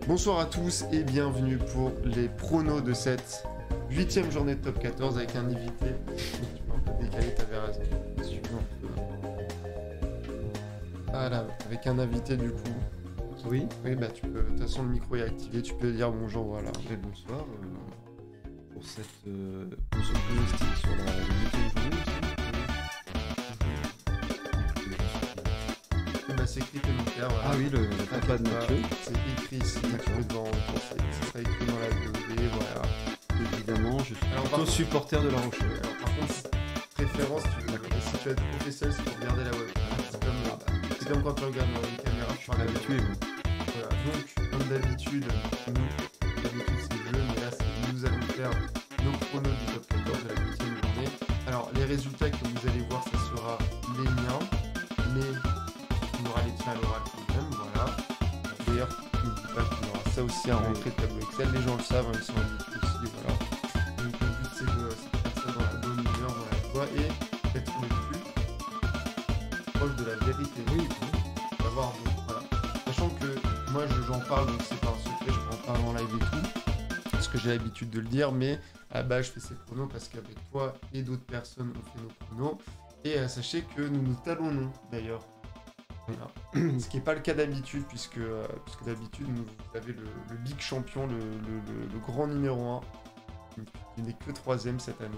Bonsoir à tous et bienvenue pour les pronos de cette 8ème journée de top 14 avec un invité. Tu peux un peu décaler, t'avais raison. Voilà, avec un invité du coup. Oui. Oui, bah tu peux, de toute façon le micro est activé, tu peux dire bonjour, voilà. Et bonsoir pour ce pronostic sur la 8ème journée. Bah c'est écrit commentaire, voilà. Ah oui, le papa de Mathieu. C'est écrit ici, tu peux devant, ça sera écrit dans la VOD, voilà. Évidemment, je suis plutôt contre, supporter de La Rochelle. Alors, par contre, préférence, si tu veux être professionnel, c'est pour regarder la web. C'est comme quand tu regardes dans une caméra, tu parles habitué. Voilà, donc, comme d'habitude, c'est le jeu, mais là, nous allons faire nos pronos du top 14 de la 8ème journée. Alors, les résultats que vous allez voir, ça sera les miens, mais on aura les tiens à l'oral quand même, voilà. D'ailleurs, n'oublie pas qu'il y aura ça aussi à rentrer de tableau Excel, les gens le savent, hein, ils sont invités aussi, voilà. Donc, le but, c'est de faire ça dans la bonne humeur, dans la joie, et d'être le plus proche de la vérité. Oui. D'avoir, voilà. Sachant que moi j'en parle, donc c'est pas un secret, je peux en parler en live et tout, parce que j'ai l'habitude de le dire, mais à la base je fais ces pronos parce qu'avec toi et d'autres personnes on fait nos pronos, et sachez que nous nous talonnons d'ailleurs. Voilà. Ce qui n'est pas le cas d'habitude, puisque d'habitude vous avez le big champion, le grand numéro 1, qui n'est que 3ème cette année.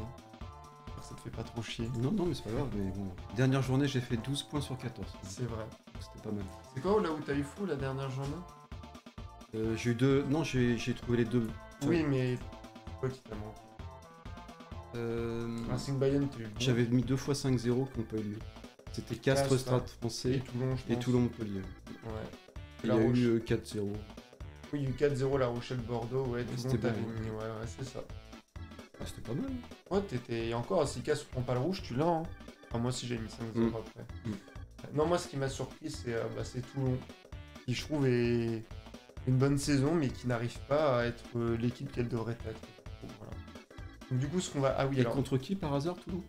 Ça te fait pas trop chier. Non, mais c'est pas grave, mais bon. Dernière journée, j'ai fait 12 points sur 14. C'est vrai. C'était pas mal. C'est quoi là où t'as eu fou la dernière journée? J'ai eu deux. Non, j'ai trouvé les deux. Oui, mais quoi qui t'a manqué? Racing Bayern, t'as eu bon. J'avais mis 2 fois 5-0 qui n'ont pas eu lieu. C'était Castres, Stade Français et Toulon, Montpellier. Ouais. Il y a eu 4-0. Oui, il y a eu 4-0 La Rochelle Bordeaux, ouais, Toulon t'avais mis, ouais, c'est ça. Ah, c'était pas mal. Ouais, et encore, si Casse prend pas le rouge, tu l'as, hein. Enfin, moi aussi j'ai mis 5-0 après. Non, moi ce qui m'a surpris, c'est Toulon, qui je trouve est une bonne saison, mais qui n'arrive pas à être l'équipe qu'elle devrait être. Voilà. Donc du coup, ce qu'on va... Ah oui, et alors... contre qui par hasard, Toulon?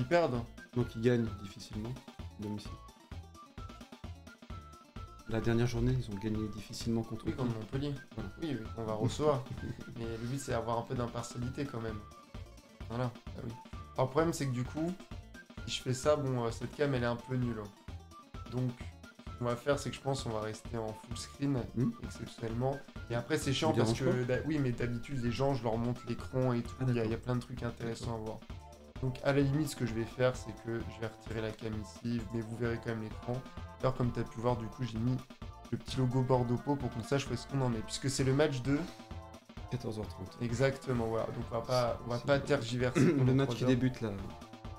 Ils perdent. Donc ils gagnent difficilement, domicile. La dernière journée, ils ont gagné difficilement contre Oui, comme Montpellier. Voilà. Oui, on va recevoir. Mais le but, c'est d'avoir un peu d'impartialité quand même. Voilà, ah oui. Alors, le problème, c'est que du coup, si je fais ça, bon, cette cam, elle est un peu nulle. Donc, ce qu'on va faire, c'est que je pense qu'on va rester en full screen, exceptionnellement. Et après, c'est chiant parce que, oui, mais d'habitude, les gens, je leur montre l'écran et tout. Il y a plein de trucs intéressants à voir. Donc, à la limite, ce que je vais faire, c'est que je vais retirer la cam ici, mais vous verrez quand même l'écran. D'ailleurs, comme tu as pu voir, du coup, j'ai mis le petit logo Bordeaux-Pau pour qu'on sache où est-ce qu'on en est, puisque c'est le match de 14h30. Exactement, voilà. Donc on va pas tergiverser. Le match qui débute la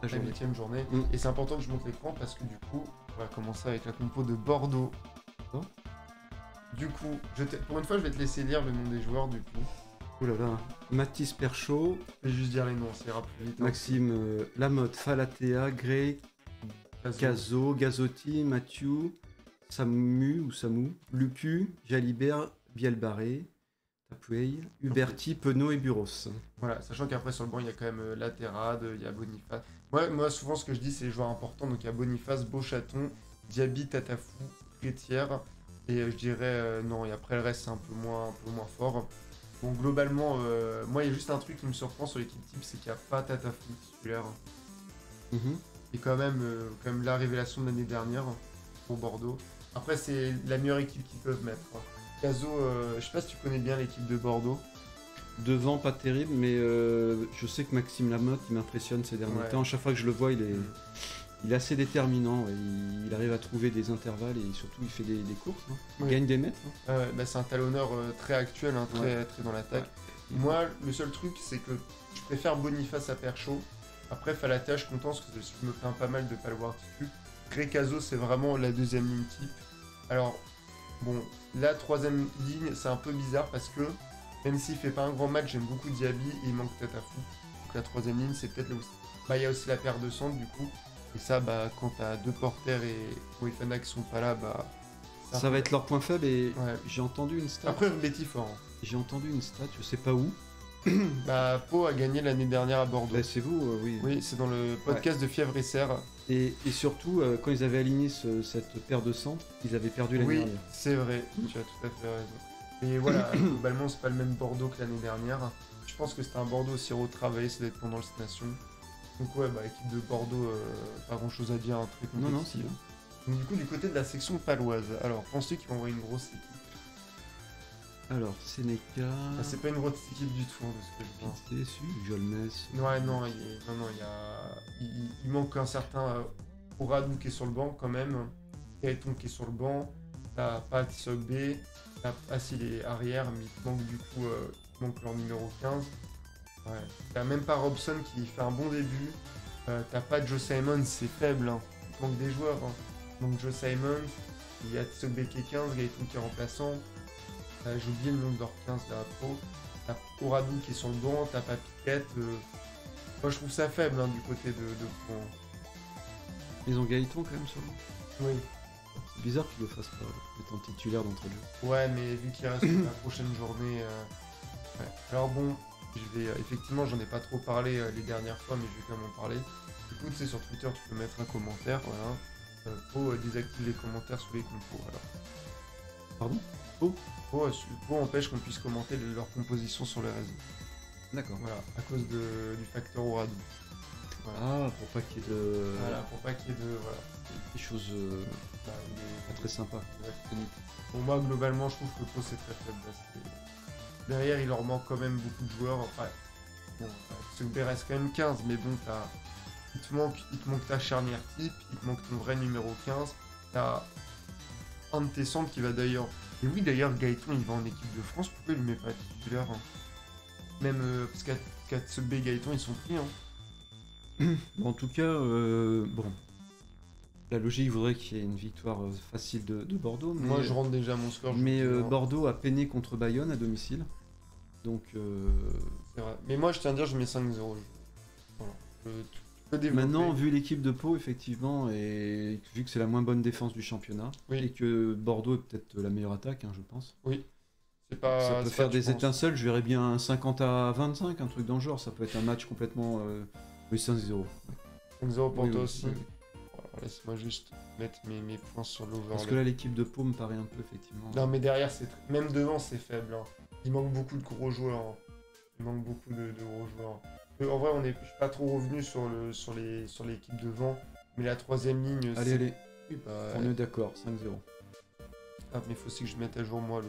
8ème journée. Et c'est important que je monte l'écran parce que du coup, on va commencer avec la compo de Bordeaux. Du coup, pour une fois, je vais te laisser lire le nom des joueurs du coup. Oh là là, Mathis Perchaud. Je vais juste dire les noms, ça ira plus vite. Maxime Lamotte, Falatea, Gray, Cazo, Gazotti, Mathieu, Samu, Lucu, Jalibert, Bielbarré, Tapuey, Huberti, Penaud et Buros. Voilà, sachant qu'après sur le banc, il y a quand même Laterade, il y a Boniface. Moi, souvent, ce que je dis, c'est les joueurs importants. Donc, il y a Boniface, Beauchaton, Diaby, Tatafou, Frétière. Et je dirais, non, et après le reste, c'est un peu moins fort. Bon, globalement, moi, il y a juste un truc qui me surprend sur l'équipe type, c'est qu'il n'y a pas Tatafou titulaire. Et quand même la révélation de l'année dernière pour Bordeaux. Après, c'est la meilleure équipe qu'ils peuvent mettre. Cazo, je sais pas si tu connais bien l'équipe de Bordeaux. Devant, pas terrible, mais je sais que Maxime Lamotte, il m'impressionne ces derniers temps. À chaque fois que je le vois, il est assez déterminant. Il arrive à trouver des intervalles et surtout, il fait des courses. Il gagne des mètres. C'est un talonneur très actuel, très dans l'attaque. Ouais. Moi, le seul truc, c'est que je préfère Boniface à Perchaud. Après, Falatea, je suis content parce que je me plains pas mal de ne pas le voir titu. Cazo, c'est vraiment la deuxième ligne type. Alors, bon, la troisième ligne, c'est un peu bizarre parce que même s'il fait pas un grand match, j'aime beaucoup Diaby et il manque Tatafou. Donc la troisième ligne, c'est peut-être là où... il y a aussi la paire de centre du coup. Et ça, quand t'as deux porteurs et Wefana qui sont pas là, ça va être leur point faible et j'ai entendu une stat. Après, Betty fort. J'ai entendu une stat, je sais pas où, Bah, Pau a gagné l'année dernière à Bordeaux. Bah, c'est vous, oui. Oui, c'est dans le podcast de Fièvre et Serre. Et surtout, quand ils avaient aligné cette paire de centres, ils avaient perdu l'année Oui, dernière. c'est vrai, tu as tout à fait raison. Et voilà, globalement, c'est pas le même Bordeaux que l'année dernière. Je pense que c'était un Bordeaux aussi retravaillé, ça doit être pendant le Six Nations. Donc ouais, bah, équipe de Bordeaux, pas grand chose à dire, hein, très Non, compétitive. c'est bien. Donc du coup, du côté de la section paloise, alors, penses-tu qu'ils vont envoyer une grosse équipe? Alors, Sénéca, Ah, c'est pas une grosse équipe du tout, hein, de ce que je vois. J'étais déçu, Jolmes. Ouais, non, il manque un certain Ouradou qui est sur le banc quand même, Gaëton qui est sur le banc, t'as pas Tsogbe, t'as Assil est arrière, mais il te manque du coup il manque leur numéro 15. Ouais. T'as même pas Robson qui fait un bon début, t'as pas Joe Simon, c'est faible, hein. Il te manque des joueurs. Hein. Donc Joe Simon, il y a Tsogbe qui est 15, Gaëton qui est remplaçant, j'ai oublié le nom de leur 15 là, pro. T'as Ouradou qui est sur le banc, t'as pas Piquette. Moi je trouve ça faible hein, du côté de Pau. Ils ont Gaëton quand même sur le. Oui. C'est bizarre qu'ils le fassent pas, étant titulaire d'entrée de jeu. Ouais, mais vu qu'il reste la prochaine journée. Ouais. Alors bon, je vais. Effectivement, j'en ai pas trop parlé les dernières fois, mais je vais quand même en parler. Écoute, c'est sur Twitter, tu peux mettre un commentaire. Voilà. Pau désactive les commentaires sous les compos. Alors. Pardon? Pau empêche qu'on puisse commenter leur composition sur les réseaux. D'accord. Voilà, à cause du facteur Ouradou. Voilà. Ah, pour pas qu'il y ait de. Voilà, pour pas qu'il y ait de. Voilà. Des choses Bah, pas très sympas. Pour moi, globalement, je trouve que Pau c'est très faible. Là, derrière, il leur manque quand même beaucoup de joueurs. Enfin, bon, Tsogbe reste quand même 15, mais bon, il te manque ta charnière type, il te manque ton vrai numéro 15. T'as un de tes centres qui va d'ailleurs. Et oui, d'ailleurs, Gaëton, il va en équipe de France. Pourquoi il le met pas titulaire hein. Même parce qu'à Tsogbe et Gaëton, ils sont pris. Hein. Bon, en tout cas, bon. La logique voudrait qu'il y ait une victoire facile de Bordeaux. Mais, moi, je rentre déjà mon score. Mais Bordeaux a peiné contre Bayonne à domicile. Donc. C'est vrai. Mais moi, je tiens à dire, je mets 5-0. Voilà. Tu peux développer. Maintenant, vu l'équipe de Pau, effectivement, et vu que c'est la moins bonne défense du championnat, oui. et que Bordeaux est peut-être la meilleure attaque, hein, je pense. Oui. Pas, ça peut faire des étincelles, je verrais bien un 50-25, un truc dans le genre. Ça peut être un match complètement. Oui, 5-0. 5-0 pour toi aussi. Oui. Voilà, laisse-moi juste mettre mes points sur l'overlay. Parce que là, l'équipe de Pau me paraît un peu, effectivement. Non, mais derrière, même devant, c'est faible. Hein. Il manque beaucoup de gros joueurs. Hein. Il manque beaucoup de gros joueurs. En vrai, je suis pas trop revenu sur l'équipe devant. Mais la troisième ligne. Allez. Oui, bah, on est d'accord, 5-0. Ah, mais il faut aussi que je mette à jour, moi,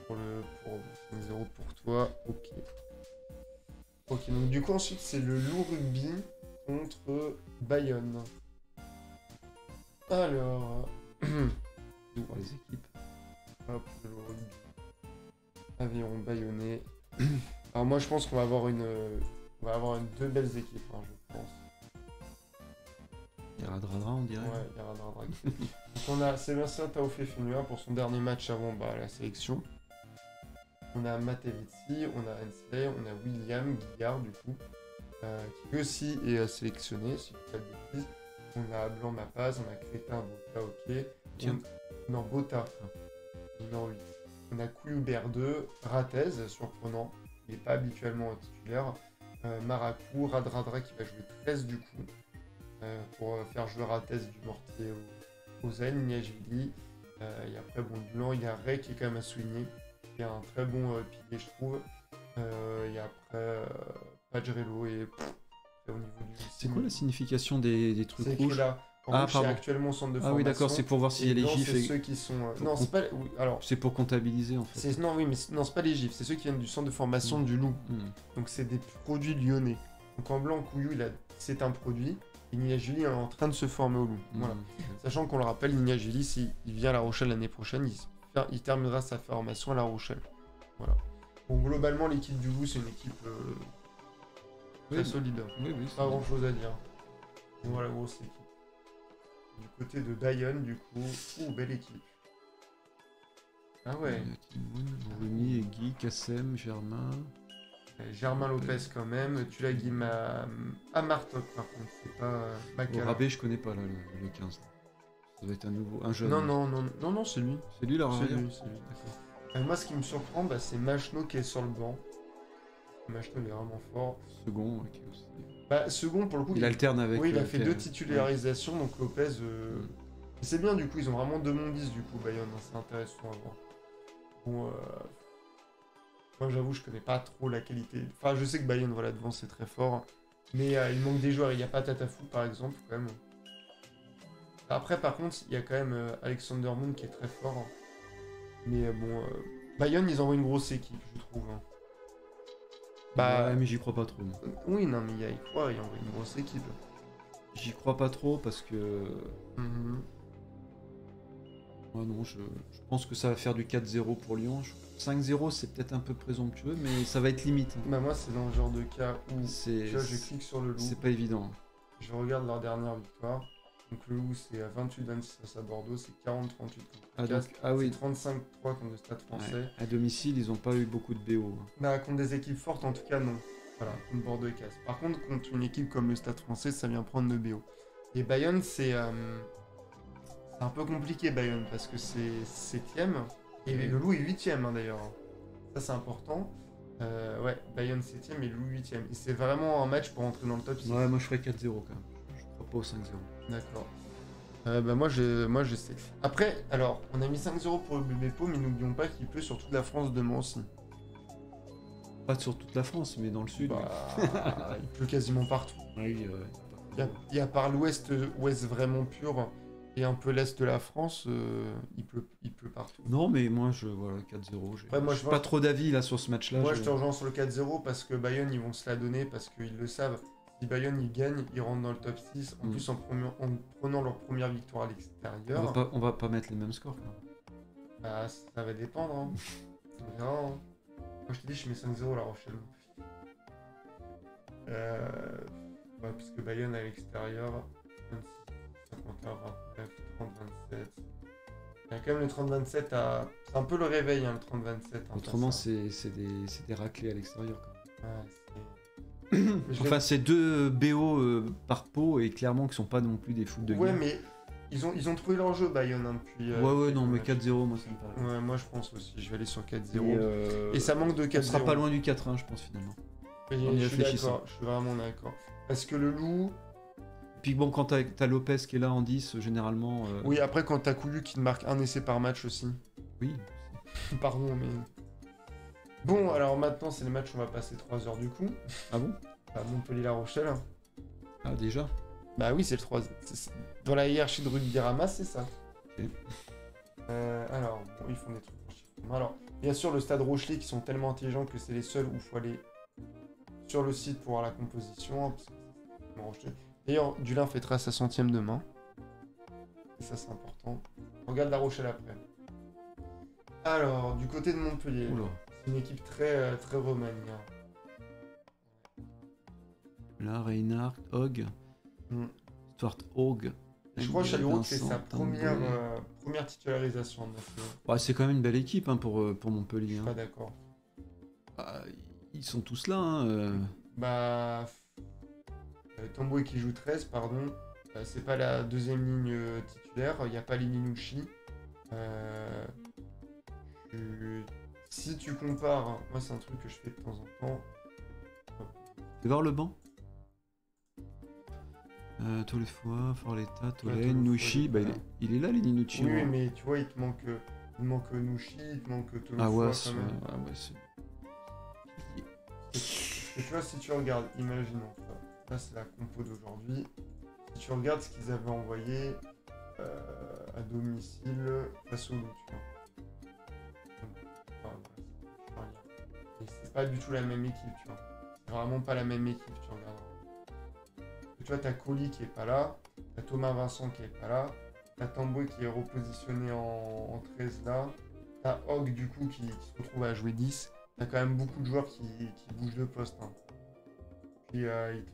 pour 5-0 pour toi. Ok. Ok, donc du coup, ensuite, c'est le Loup Rugby contre Bayonne. Alors. Pour les équipes. Hop, le Loup Rugby. Aviron Bayonnais. Alors, moi, je pense qu'on va avoir deux belles équipes, hein, je pense. Il y a Radradra, on dirait. Ouais, il y a Radradra. Donc, on a Sébastien Taofé-Fenua pour son dernier match avant la sélection. On a Matevitsi, on a Hensley, on a William Guillard du coup, qui aussi est sélectionné, si je ne dis pas de bêtises. On a Blanc Mapaz, on a Crétin, Bota, ok. Non, Bota. Non, oui. On a Couillou-Bert 2, Ratez, surprenant, il n'est pas habituellement titulaire. Maracou, Radradra qui va jouer 13 du coup, pour faire jouer Ratez du Mortier au Zen, Niagili. Et après, bon, Blanc, il y a Ray qui est quand même à souligner. Il y a un très bon pilier, je trouve. Et après, Pajrello et au niveau du. C'est quoi la signification des trucs rouges là. En rouge, c'est actuellement au centre de formation. Ah oui, d'accord, c'est pour voir s'il y a les gifs. C'est ceux qui sont. Non, c'est pas. Oui, alors. C'est pour comptabiliser en fait. Non, oui, mais non, c'est pas les gifs. C'est ceux qui viennent du centre de formation du Loup. Donc c'est des produits lyonnais. Donc en blanc, Couillou, c'est un produit. Et Niagili est en train de se former au Loup. Voilà. Sachant qu'on le rappelle, Niagili, s'il vient à La Rochelle l'année prochaine, il terminera sa formation à La Rochelle. Voilà. Bon, globalement, l'équipe du Loup, c'est une équipe très solide. Oui, pas grand chose à dire. Donc, voilà, grosse équipe. Du côté de Bayonne, du coup, belle équipe. Ah ouais. Remy, Guy, Kassem, Germain. Germain Lopez quand même. Tu l'as Guy à Martok par contre, c'est pas Macal. Rabé, je connais pas là, le 15. Ça doit être un jeune. Non, c'est lui. C'est lui là. C'est lui. Moi, ce qui me surprend, c'est Machno qui est sur le banc. Machto, il est vraiment fort. Second, qui aussi. Bah, second, pour le coup, Il alterne avec. oui, il a fait 2 titularisations, donc Lopez. Mm. C'est bien, du coup, ils ont vraiment 2 mondis, du coup, Bayonne, hein, c'est intéressant à voir. Bon, moi, j'avoue, je connais pas trop la qualité. Enfin, je sais que Bayonne, voilà, devant, c'est très fort. Mais il manque des joueurs, il n'y a pas Tatafou, par exemple, quand même. Après, par contre, il y a quand même Alexander Moon qui est très fort. Mais bon, Bayonne, ils envoient une grosse équipe, je trouve. Hein. Bah, ouais, mais j'y crois pas trop. Oui, non, mais il y a quoi, il envoie une grosse équipe. J'y crois pas trop parce que. Ouais, non, je pense que ça va faire du 4-0 pour Lyon. 5-0, c'est peut-être un peu présomptueux, mais ça va être limite. Bah, moi, c'est dans le genre de cas où tu vois, je clique sur le loup. C'est pas évident. Je regarde leur dernière victoire. Donc le loup, c'est 28-26 à Bordeaux, c'est 40-38 contre oui. 35-3 contre le Stade Français. Ouais. À domicile, ils ont pas eu beaucoup de BO. Bah, contre des équipes fortes, en tout cas, non. Voilà, contre Bordeaux et Casse. Par contre, contre une équipe comme le Stade Français, ça vient prendre le BO. Et Bayonne, c'est un peu compliqué, Bayonne, parce que c'est 7ème. Et le loup est 8ème, hein, d'ailleurs. Ça, c'est important. Ouais, Bayonne 7ème et le loup 8ème. Et c'est vraiment un match pour entrer dans le top 6. Ouais, moi je ferais 4-0 quand même. Je crois pas au 5-0. D'accord. Bah moi je sais. Après, alors, on a mis 5-0 pour le bébé Po, mais n'oublions pas qu'il pleut sur toute la France demain aussi. Pas sur toute la France, mais dans le sud. Bah, il pleut quasiment partout. Oui, il y a par l'ouest vraiment pur et un peu l'est de la France, il pleut partout. Non, mais moi voilà, 4-0. Ouais, moi, je suis pas trop d'avis là sur ce match-là. Moi je te rejoins sur le 4-0 parce que Bayonne ils vont se la donner parce qu'ils le savent. Si Bayonne ils gagnent, ils rentrent dans le top 6, en plus en prenant leur première victoire à l'extérieur. On va pas mettre les mêmes scores. Quoi. Bah ça va dépendre. Hein. On verra, hein. Moi je te dis je mets 5-0 La Rochelle. Ouais, puisque Bayonne à l'extérieur, 26, 51, 29, 30, 27. Il y a quand même le 30-27 à... C'est un peu le réveil, hein, le 30-27. Autrement, c'est des raclés à l'extérieur. Ouais, enfin, c'est 2 BO par pot et clairement qui sont pas non plus des foot de guerre. Ouais, mais ils ont trouvé leur jeu, Bayonne, hein, depuis... ouais, non, mais 4-0, moi ça me paraît. Ouais, moi je pense aussi. Je vais aller sur 4-0. Et ça manque de 4-0. On sera pas loin du 4-1, je pense, finalement. Je suis d'accord, je suis vraiment d'accord. Parce que le loup... Puis bon, quand t'as Lopez qui est là en 10, généralement... Oui, après quand t'as Coulu qui te marque un essai par match aussi. Oui. Pardon, mais... Bon, alors maintenant, c'est le match où on va passer 3 heures du coup. Ah bon? À Montpellier-La Rochelle. Ah, déjà? Bah oui, c'est le 3. Dans la hiérarchie de Rugby Rama, c'est ça. Ok. Alors, bon, ils font des trucs en chiffre. Alors, bien sûr, le Stade Rochelet qui sont tellement intelligents que c'est les seuls où il faut aller sur le site pour voir la composition. D'ailleurs, Dulin fêtera sa 100e demain. Et ça, c'est important. On regarde La Rochelle après. Alors, du côté de Montpellier, c'est une équipe très, très remaniée. Là, Reinhardt, Hogg, Stuart Hogg. Je crois que Chalureau fait sa première titularisation en 9. Ouais, c'est quand même une belle équipe hein, pour Montpellier. Je suis pas d'accord. Bah, ils sont tous là. Hein, Bah. Tamboué qui joue 13, pardon. C'est pas la deuxième ligne titulaire. Il n'y a pas Lininushi. Si tu compares, moi c'est un truc que je fais de temps en temps. Tu vas voir le banc Tolefoa, Forletta, Tolen, Nushi, bah il est là, Lininushi. Oui, mais tu vois, il te manque Nushi, il te manque Tolefoa ah ouais, quand même. Ah ouais, c'est... Et tu vois, si tu regardes, imaginons, là c'est la compo d'aujourd'hui. Si tu regardes ce qu'ils avaient envoyé à domicile face au loup, tu vois. Et c'est pas du tout la même équipe, tu vois. C'est vraiment pas la même équipe, tu regardes. Tu vois, t'as Colli qui est pas là, t'as Thomas Vincent qui est pas là, t'as Tamboué qui est repositionné en 13 là, t'as Hogg du coup qui se retrouve à jouer 10. T'as quand même beaucoup de joueurs qui bougent de poste. Hein. Puis,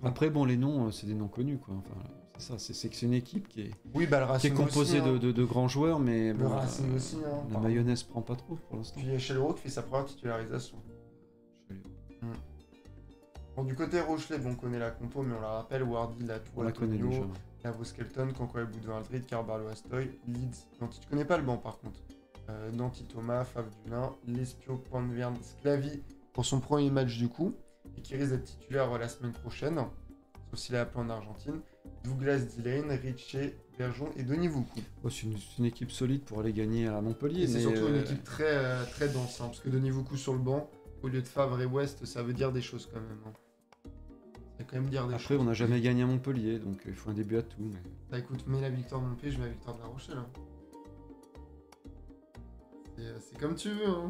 après, bon, les noms, c'est des noms connus, quoi. Enfin, c'est ça, c'est que c'est une équipe qui est, oui, bah, le qui est composée aussi, hein. de grands joueurs, mais le Racing aussi. Hein, la mayonnaise prend pas trop pour l'instant. Puis il y a Chalureau qui fait sa première titularisation. Bon, du côté Rochelet, bon, on connaît la compo, mais on la rappelle, Wardy, Latour, on la connaît déjà. Lavo Skelton, Cancoel Boudin Aldrid, Carvalho Astoy, Leeds. Tu connais pas le banc par contre. Nanti Thomas, Fave Dulin, Lespio, Pointe-Verne, Sclavi pour son premier match du coup. et qui risque d'être titulaire la semaine prochaine, sauf s'il est appelé en Argentine. Douglas Delaney, Richer, Bergeron et Denis Voukou. Oh, c'est une équipe solide pour aller gagner à Montpellier. Et c'est surtout une équipe très, très dense, hein, parce que Denis Voukou sur le banc, au lieu de Favre et West, ça veut dire des choses quand même. Hein. Ça veut quand même dire des choses. Après, on n'a jamais gagné à Montpellier, donc il faut un début à tout. Mais... Bah écoute, mets la victoire de Montpellier, je mets la victoire de La Rochelle. Hein. C'est comme tu veux. Hein.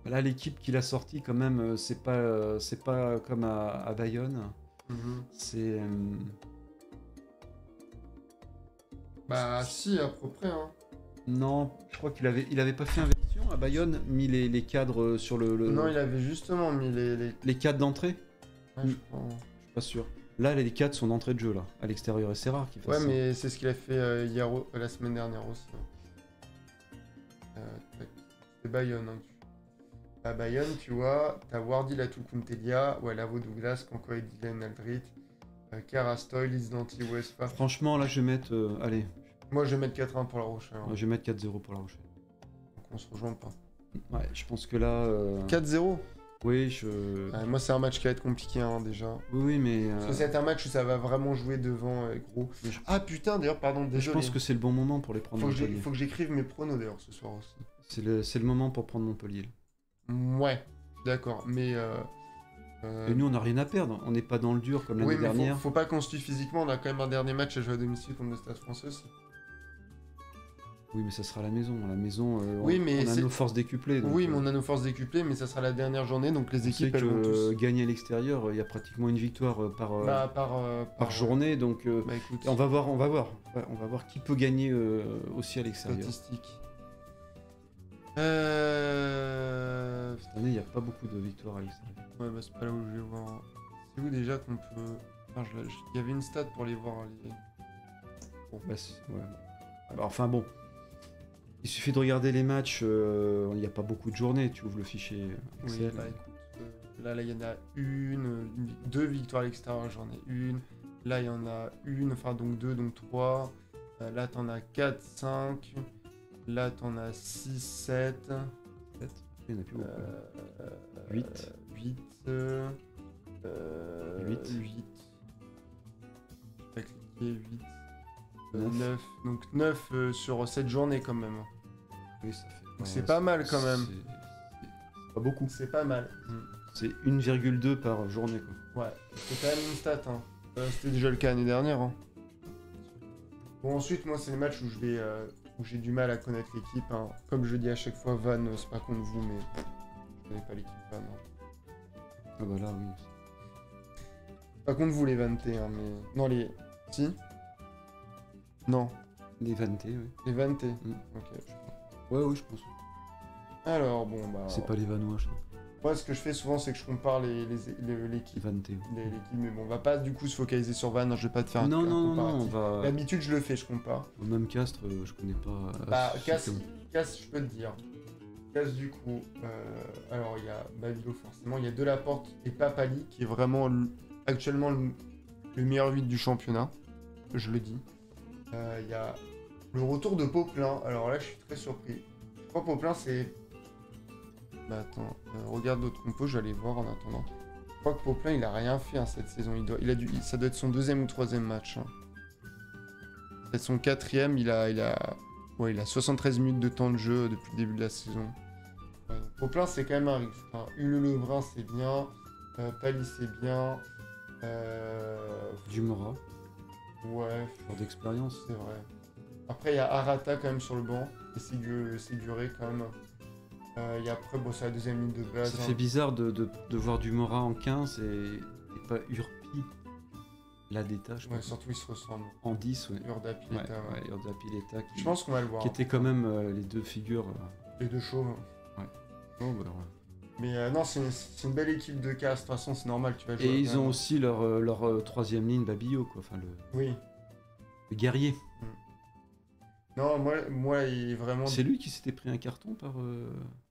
Là, l'équipe qu'il a sortie, quand même, c'est pas comme à Bayonne. C'est... Bah si, à peu près. Hein. Non, je crois qu'il avait pas fait inversion à Bayonne, mis les cadres sur le... Non, il avait justement mis les cadres d'entrée. Ouais, je crois. Je suis pas sûr. Là, les cadres sont d'entrée de jeu, là, à l'extérieur, et c'est rare qu'il fasse ça. Ouais, mais c'est ce qu'il a fait la semaine dernière aussi. C'est Bayonne. Hein. À Bayonne, tu vois, t'as Wardy Latou-Kuntelia, Walavo Douglas, Kankoe Dylan Aldrit, Carastoy, Lisdanti, Westphal. Franchement, là, je vais mettre... allez. Moi, je vais mettre 4-1 pour La Rochelle. Hein. Ouais, je vais mettre 4-0 pour La Rochelle. Donc on se rejoint pas. Ouais, je pense que là... 4-0 Oui, moi, c'est un match qui va être compliqué, hein, déjà. Oui, mais... Parce que c'est un match où ça va vraiment jouer devant, gros. Ah, putain, d'ailleurs, pardon, désolé. Je pense que c'est le bon moment pour les prendre Montpellier. Faut que j'écrive mes pronos, d'ailleurs, ce soir aussi. C'est le moment pour prendre Montpellier. Ouais, d'accord, mais... Et nous, on n'a rien à perdre. On n'est pas dans le dur comme l'année dernière. Faut pas qu'on se tue physiquement. On a quand même un dernier match à jouer à domicile contre le Stade Français aussi. Oui, mais ça sera à la maison. À la maison, oui, mais on a nos forces décuplées. Donc, oui, mais on a nos forces décuplées, mais ça sera la dernière journée, donc les équipes, elles vont tous... gagner à l'extérieur, il y a pratiquement une victoire par journée, donc bah, écoute, on va voir qui peut gagner aussi à l'extérieur. Statistique. Cette année, il n'y a pas beaucoup de victoires à l'extérieur. Ouais, bah c'est pas là où je vais voir. C'est où déjà qu'on peut... Enfin, il y avait une stat pour les voir. Bon, bah, ouais. Alors, enfin bon, il suffit de regarder les matchs, il n'y a pas beaucoup de journées, tu ouvres le fichier Excel. Oui, bah écoute, là il y en a deux victoires à l'extérieur, j'en ai une. Là il y en a une, enfin donc deux, donc trois. Là t'en as 4, 5. Là t'en as 6, 7. 7. Il n'y en a plus beaucoup. 8. 8. 8. Pas cliquer, 8. 9. Donc 9 sur 7 journées quand même. Oui, ça fait. Donc c'est pas mal quand même. C'est pas beaucoup. C'est pas mal. C'est 1,2 par journée quoi. Ouais, c'est quand même une stat. Hein. C'était déjà le cas l'année dernière. Hein. Bon, ensuite, moi, c'est les matchs où j'ai du mal à connaître l'équipe. Hein. Comme je dis à chaque fois, Van, c'est pas contre vous, mais je connais pas l'équipe Van. Hein. Ah bah là, oui. Pas contre vous, les Vanté, hein, mais... Non, les... Si. Non. Les Vanté, oui. Les Vanté. Ok. Ouais, oui, je pense. Alors, bon, bah... C'est pas les Vanois, je crois. Moi, ce que je fais souvent, c'est que je compare l'équipe. Vanté. L'équipe, mais bon, on va pas du coup se focaliser sur Van, je vais pas te faire un comparatif. On va... D'habitude, je le fais, je compare. Même Castres, je connais pas... Bah, Castres, je peux te dire. Castres, du coup, alors il y a Babilo, forcément, il y a Delaporte et Papali, qui est vraiment actuellement le meilleur 8 du championnat, je le dis. Il y a le retour de Popelin, alors là, je suis très surpris. Je crois que Popelin, c'est... Bah attends, regarde d'autres compos, je vais aller voir en attendant. Je crois que Popelin, il a rien fait hein, cette saison. Ça doit être son 2e ou 3e match. Hein. C'est son 4e, il a 73 minutes de temps de jeu depuis le début de la saison. Ouais, Popelin, c'est quand même un risque. Enfin, Hulot Lebrun, c'est bien. Pally, c'est bien. Dumora. Ouais. Pour d'expérience. C'est vrai. Après, il y a Arata quand même sur le banc. Et Séguré quand même. Et après, bon, c'est la 2e ligne de base. Ça fait bizarre de voir Dumora en 15 et pas Urpi. Ladeta, je pense. Ouais, surtout ils se ressemblent. En 10, ouais. Urda Pileta. Ouais, Urda Pileta. Je pense qu'on va le voir. Qui étaient quand même les deux figures. Les deux chauves. Ouais. Oh, bah, ouais. Mais non, c'est une belle équipe de Castres. De toute façon, c'est normal. Tu vas jouer et ils ont aussi leur 3e ligne, Babillot, quoi. Enfin, oui. Le guerrier. Non, moi, il est vraiment... C'est lui qui s'était pris un carton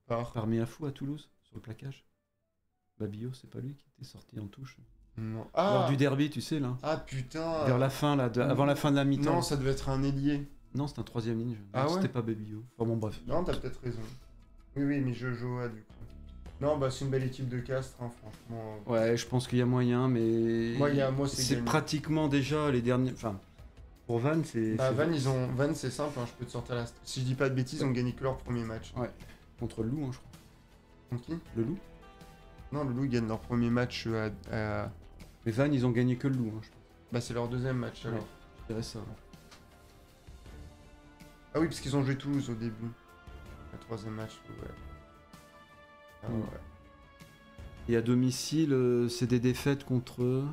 par Méafou à Toulouse, sur le plaquage. Babillot, c'est pas lui qui était sorti en touche. Non. Lors du derby, tu sais, là. Ah, putain. Vers la fin, là, avant la fin de la mi-temps. Non, ça devait être un ailier. Non, c'était un 3e ligne. Ah ouais. C'était pas Babillot. Enfin bon, bref. Non, t'as peut-être raison. Oui, mais Jojoa, du coup. Non, bah c'est une belle équipe de Castres, hein, franchement. Ouais, je pense qu'il y a moyen, mais Moi, c'est c'est gagné. pratiquement déjà les derniers. Enfin, pour Vannes, c'est. Bah, c'est- Vannes, c'est simple, hein, je peux te sortir la. Si je dis pas de bêtises, ils ont gagné que leur premier match. Ouais, contre le Loup, hein, je crois. Contre qui? Le Loup. Non, le Loup, ils gagnent leur premier match Mais Vannes, ils ont gagné que le Loup, hein, je pense. Bah, c'est leur deuxième match alors. Ouais, je dirais ça. Ah oui, parce qu'ils ont joué Toulouse au début. Le troisième match, ouais. Ah, Mm. ouais. Et à domicile, c'est des défaites contre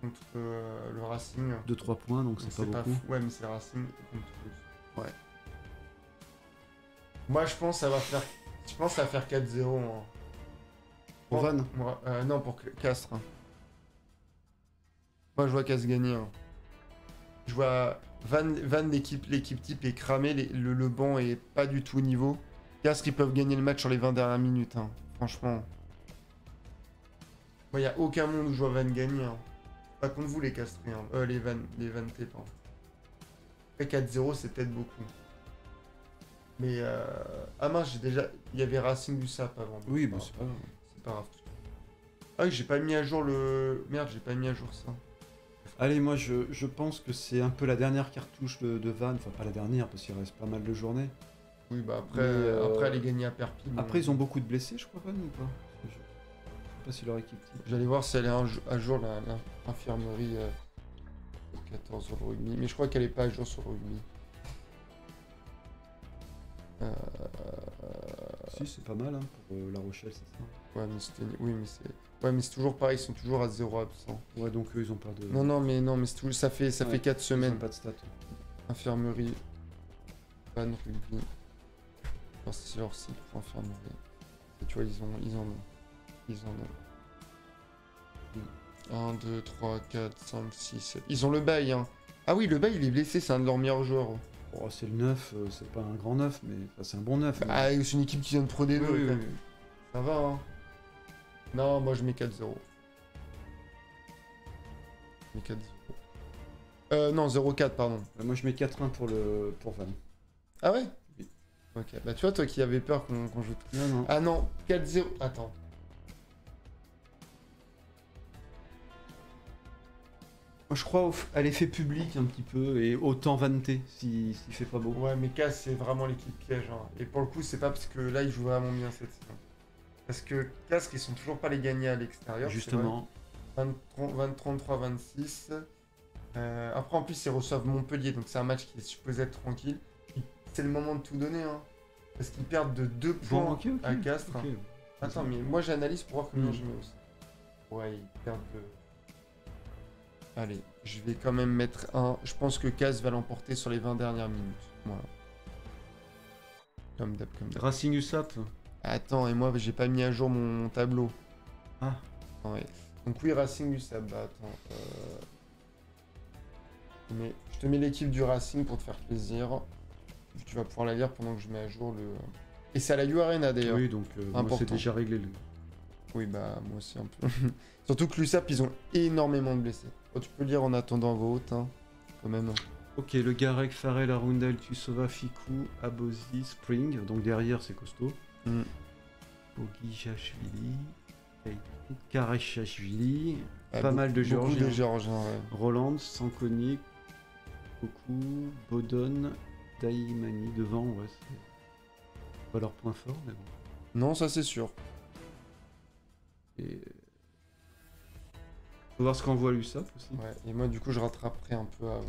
Contre le Racing. 2-3 points, donc Mais c'est pas beaucoup. Ouais, mais c'est le Racing contre Toulouse. Ouais. Moi, je pense que ça va faire. Je pense que ça va faire 4-0. Hein. Pour Vannes. Non, pour Castres. Hein. Moi, je vois Castres gagner. Hein. Je vois Vannes, l'équipe type est cramée, le banc est pas du tout au niveau. Castres, ils peuvent gagner le match sur les 20 dernières minutes. Hein. Franchement. Moi, il n'y a aucun monde où je vois Vannes gagner. Hein. Pas contre vous, les Castriens. Les Vannetais, pardon. Après, 4-0, c'est peut-être beaucoup. Mais. Ah mince, j'ai déjà. Il y avait Racing du Sap avant. Oui, bon, c'est pas grave. C'est pas grave. Ah oui, j'ai pas mis à jour le. Merde, j'ai pas mis à jour ça. Allez, moi je pense que c'est un peu la dernière cartouche de Vannes. Enfin, pas la dernière, parce qu'il reste pas mal de journées. Oui, bah après, Mais, après aller gagner à Perpignan. Après, ils ont beaucoup de blessés, je crois, Vannes, ou pas? Je sais pas si leur équipe type. J'allais voir si elle est à jour l'infirmerie 14 sur le rugby. Mais je crois qu'elle est pas à jour sur le rugby. Si, c'est pas mal, hein, pour La Rochelle, c'est ça. Ouais, mais oui, mais c'est. Ouais, mais c'est toujours pareil, ils sont toujours à 0 absent. Ouais, donc eux, ils ont pas de. Non, mais c'est ça fait Ouais, 4 Ils semaines. ont pas de stats. Infirmerie. Van rugby. Alors, c'est leur site pour infirmerie. Et tu vois, ils en ont. Ils en ont. 1, 2, 3, 4, 5, 6, 7. Ils ont le bail, hein. Ah oui, le bail, il est blessé, c'est un de leurs meilleurs joueurs. Oh, c'est le 9, c'est pas un grand 9, mais enfin, c'est un bon 9. Ah, c'est une équipe qui vient de Pro D2. oui, oui, oui. Ça va, hein. Non, moi je mets 4-0. Je mets 4-0. Non, 0-4, pardon. Moi, je mets 4-1 pour Vannes. Ah ouais? Oui. Ok, bah tu vois, toi qui avais peur qu'on joue. Non, non. Ah non, 4-0. Attends. Moi, je crois à l'effet public un petit peu et au temps vanneté s'il fait pas beau. Ouais, mais Cass, c'est vraiment l'équipe piège. Hein. Et pour le coup, c'est pas parce que là, ils jouent vraiment bien cette saison. Parce que Castres, ils sont toujours pas les gagnés à l'extérieur. Justement. 23, 26. Après, en plus, ils reçoivent Montpellier, donc c'est un match qui est supposé être tranquille. C'est le moment de tout donner, hein. Parce qu'ils perdent de 2 points Bon, ok. à Castres. Ok. Attends, mais moi j'analyse pour voir combien Mm. je mets aussi. Ouais, ils perdent de. Allez, je vais quand même mettre un. Je pense que Castres va l'emporter sur les 20 dernières minutes. Voilà. Comme d'hab, comme d'hab. Racing USAP. Attends, et moi j'ai pas mis à jour mon tableau. Ah. Ouais. Donc oui, Racing du Sab. Bah, attends. Je te mets l'équipe du Racing pour te faire plaisir. Tu vas pouvoir la lire pendant que je mets à jour le. Et c'est à la U Arena d'ailleurs. Oui, donc moi, Important. c'est déjà réglé. Oui, bah moi aussi un peu. Surtout que l'USAP, ils ont énormément de blessés. Oh, tu peux lire en attendant à voix haute, hein. Quand même. Ok, le Garek, Farel, Arundel, Tusova, Fikou, Abozi, Spring. Donc derrière, c'est costaud. Mm. Ogishashvili, Karechashvili, Ah, pas mal de beaucoup Géorgiens. de Géorgiens, ouais. Roland, Sankoni, Koku, Bodon, Daimani devant, ouais, c'est pas leur point fort, mais bon. Non, ça c'est sûr. Et... Faut voir ce qu'envoie l'USAP aussi. Ouais. Et moi, du coup, je rattraperai un peu avant.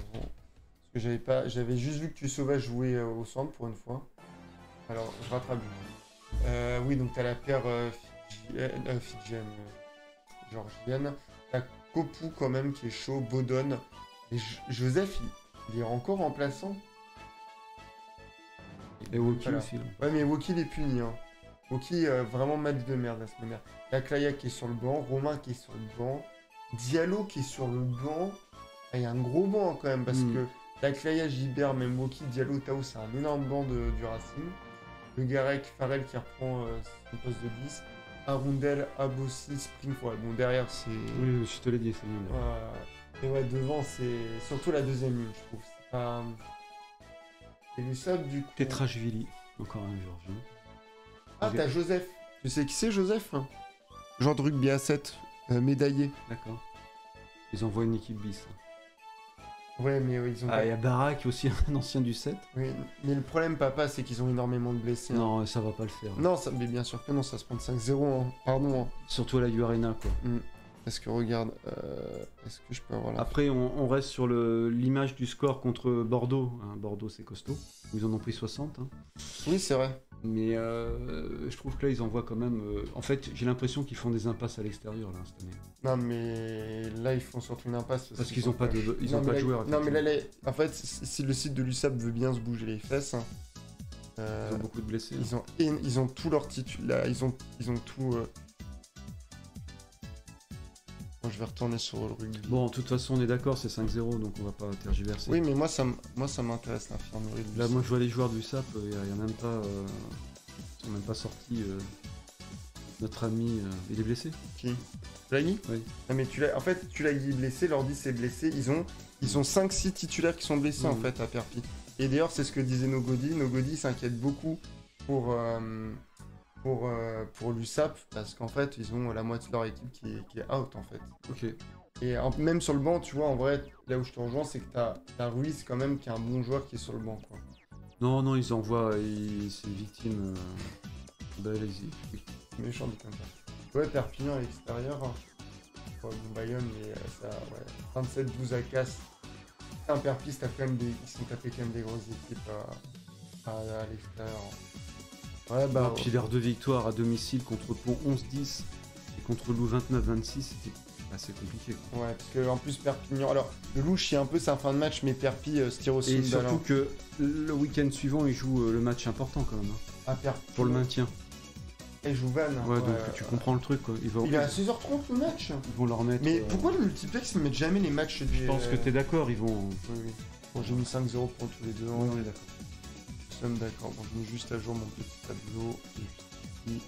Parce que j'avais juste vu que tu sauvais jouer au centre pour une fois. Alors, je rattrape. Oui, donc t'as la paire fidjienne, georgienne. T'as Kopu quand même qui est chaud, Bodon. Et Joseph, il est encore remplaçant. Et Woki Voilà. aussi. Là. Ouais, mais Woki il est puni. Hein. Woki, vraiment match de merde la semaine dernière. La Claya qui est sur le banc, Romain qui est sur le banc, Diallo qui est sur le banc. Ah, il y a un gros banc hein, quand même parce que la Claya, Gilbert, même Woki, Diallo, Tao, c'est un énorme banc du Racing. Le Garek, Farel qui reprend son poste de 10. Arundel, Abossi, Springford. Bon, derrière, c'est. Oui, je te l'ai dit, c'est nul. Et ouais, devant, c'est surtout la deuxième ligne, je trouve. C'est pas. Et le sub, du coup. Tetrashvili, encore un Géorgien. Ah, t'as Joseph. Tu sais qui c'est, Joseph? Genre de rugby à 7, médaillé. D'accord. Ils envoient une équipe bis. Ouais, mais ils ont... Ah, il y a Barak aussi, un ancien du 7. Oui, mais le problème, papa, c'est qu'ils ont énormément de blessés. Hein. Non, ça va pas le faire. Non, ça, mais bien sûr que non, ça se prend 5-0, hein. Pardon. Hein. Surtout à la U-Arena, quoi. Est-ce que, regarde, est-ce que je peux avoir la... Après, on reste sur l'image du score contre Bordeaux. Hein, Bordeaux, c'est costaud. Ils en ont pris 60. Hein. Oui, c'est vrai. Mais je trouve que là, ils envoient quand même... En fait, j'ai l'impression qu'ils font des impasses à l'extérieur, là, cette année. Non, mais là, ils font surtout une impasse. Parce qu'ils n'ont pas de joueurs. Non, mais là, en fait, si le site de l'USAP veut bien se bouger les fesses... Hein, ils ont beaucoup de blessés. Ils ont tout leur titre. Là, ils ont tout... Bon, je vais retourner sur le rugby. Bon, de toute façon, on est d'accord, c'est 5-0, donc on va pas tergiverser. Oui, mais moi, ça m'intéresse, l'infirmerie. Là, moi, je vois les joueurs du SAP, il y a même pas... ils sont même pas sortis. Notre ami, il est blessé. Qui? Tulagi? Oui. Non, mais en fait, Tulagi est blessé, Lordi c'est blessé. Ils ont 5-6 titulaires qui sont blessés, en fait, à Perpi. Et d'ailleurs, c'est ce que disait Nogodi. Nogodi s'inquiète beaucoup pour l'USAP, parce qu'en fait, ils ont la moitié de leur équipe qui est out, en fait. Ok. Et même sur le banc, tu vois, en vrai, là où je te rejoins, c'est que t'as Ruiz, quand même, qui est un bon joueur qui est sur le banc, quoi. Non, ils envoient... C'est une victime... allez-y. Oui. Méchant dit comme ça. Ouais, Perpignan à l'extérieur. Hein. Bon, Bayonne, mais ça, ouais. 27-12 à Casse. Un Perpis, ils sont tapés quand même des grosses équipes à l'extérieur. Ouais, bah. Puis leurs 2 victoires à domicile contre Pont 11-10 et contre Loup 29-26, c'était assez compliqué. Quoi. Ouais, parce que en plus Perpignan. Alors, le Loup chie un peu sa fin de match, mais Perpi se tire aussi. Et surtout que le week-end suivant, ils jouent le match important quand même. Hein, pour le maintien. Et joue Van. Ouais, donc tu comprends le truc quoi. Il est à 16h30 le match. Ils vont leur mettre. Mais pourquoi le multiplex ils mettent jamais les matchs des. Je pense que t'es d'accord, ils vont. Oui. Bon, j'ai mis 5-0 pour tous les deux. Ouais, on est d'accord. Nous sommes d'accord. Bon, je mets juste à jour mon petit tableau. Et puis...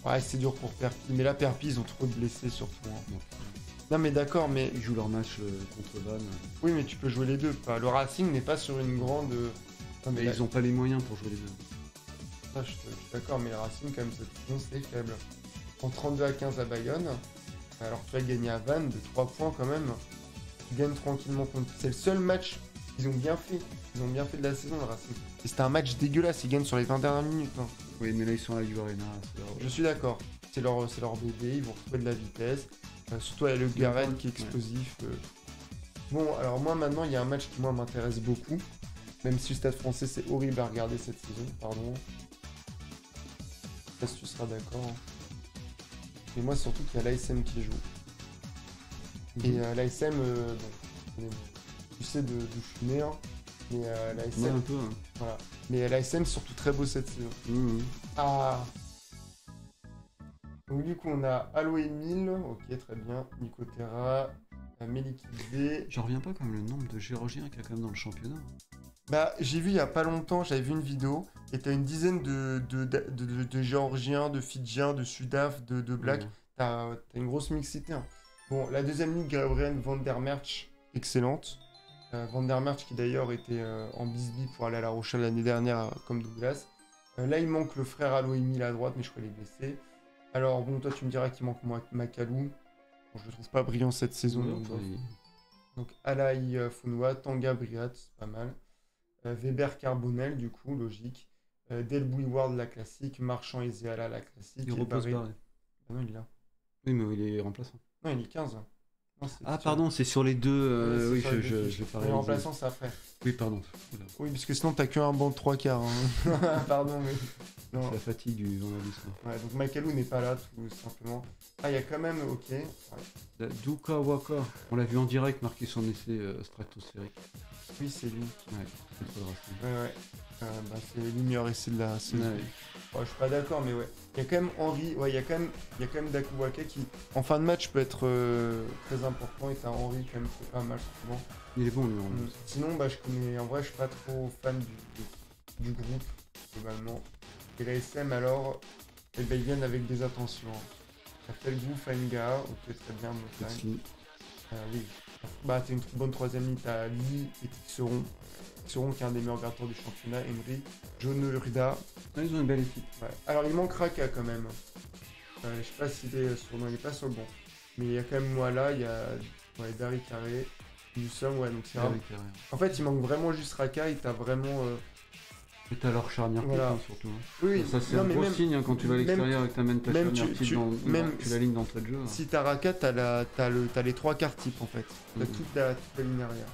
Ouais, c'est dur pour Perpi. Mais là, Perpi, ils ont trop de blessés surtout. Hein. Non, mais d'accord, mais. Ils jouent leur match contre Van. Oui, mais tu peux jouer les deux. Le Racing n'est pas sur une grande. Non, mais ils ont pas les moyens pour jouer les deux. Ça, je suis d'accord, mais le Racing, quand même, cette saison, c'est faible. En 32-15 à Bayonne, alors tu as gagné à Vannes de 3 points quand même. Tu gagnes tranquillement contre. C'est le seul match qu'ils ont bien fait. Ils ont bien fait de la saison, le Racing. Et c'était un match dégueulasse, ils gagnent sur les 20 dernières minutes. Hein. Oui, mais là, ils sont à la U-Arena. Je suis d'accord. C'est leur bébé, ils vont retrouver de la vitesse. Surtout avec le Gareth qui est explosif. Bon, alors moi, maintenant, il y a un match qui, moi, m'intéresse beaucoup. Même si le Stade Français, c'est horrible à regarder cette saison, pardon. Je sais pas si tu seras d'accord. Mais moi, surtout qu'il y a l'ASM qui joue. Et l'ASM, bon, tu sais d'où je suis né, hein, mais l'ASM... Ouais, un peu, hein. Voilà. Mais l'ASM, c'est surtout très beau cette saison. Ah. Donc du coup, on a Allo Emile, ok, très bien. Nico Terra, Melikidze... J'en reviens pas quand même le nombre de Géorgiens qu'il y a quand même dans le championnat. Bah, j'ai vu il y a pas longtemps, j'avais vu une vidéo, et t'as une dizaine de Géorgiens, de Fidjiens, de Sudaf, de Blacks. T'as une grosse mixité. Hein. Bon, la deuxième ligue, Gabriel Van der Merch, excellente. Van der Merch qui d'ailleurs était en bisbee pour aller à La Rochelle l'année dernière, comme Douglas. Là, il manque le frère Allo Emile à droite, mais je crois qu'il est blessé. Alors, bon, toi, tu me diras qu'il manque Makalou. Bon, je le trouve pas brillant cette saison. Donc, Alaï Fonoua, Tanga Briat, c'est pas mal. Weber Carbonel, du coup, logique. Delbouy Ward, la classique. Marchand et Zéala, la classique. Il repose Barré. Ah non, il est là. Oui, mais il est remplaçant. Non, il est 15. Non, pardon, c'est sur les deux. Oui, je parie. Le remplaçant, c'est après. Oui, pardon. Oui, parce que sinon, t'as qu'un banc de 3 quarts. Hein. Pardon, mais. Non. C'est la fatigue du journalisme. Ouais, donc Makalou n'est pas là, tout simplement. Ah, il y a quand même. Ok. Ouais. Duka Waka. On l'a vu en direct marquer son essai stratosphérique. Oui, c'est lui. Ouais, c'est le meilleur essai de la saison. Ouais, je suis pas d'accord, mais ouais. Il y a quand même Henry, il y a quand même Dakuwaka qui, en fin de match, peut être très important. Et t'as Henry, quand même, c'est pas mal, souvent. Il est bon, lui, en Sinon, je connais, en vrai, je suis pas trop fan du groupe, globalement. Et la SM, alors, ils viennent avec des attentions. T'as Felgou, Fainga, ok, très bien, oui. T'as une bonne troisième ligne, t'as Lee et Tixeron. Tixeron qui est un des meilleurs garteurs du championnat, Emery, John Urida, Ouais, ils ont une belle équipe. Ouais. Alors, il manque Raka quand même. Je sais pas s'il est sur... Non, il est pas sur le banc. Mais il y a quand même moi là, il y a Dari Carré, Newsom, ouais, donc c'est rare. En fait, il manque vraiment juste Raka et t'as vraiment. Et t'as leur charnière voilà. hein, surtout. Oui, ça c'est un gros signe hein, quand tu vas à l'extérieur et que t'amènes ta charnière type tu la ligne d'entrée de jeu. Si t'as Raka, t'as les 3 quarts type en fait. T'as toute la ligne arrière.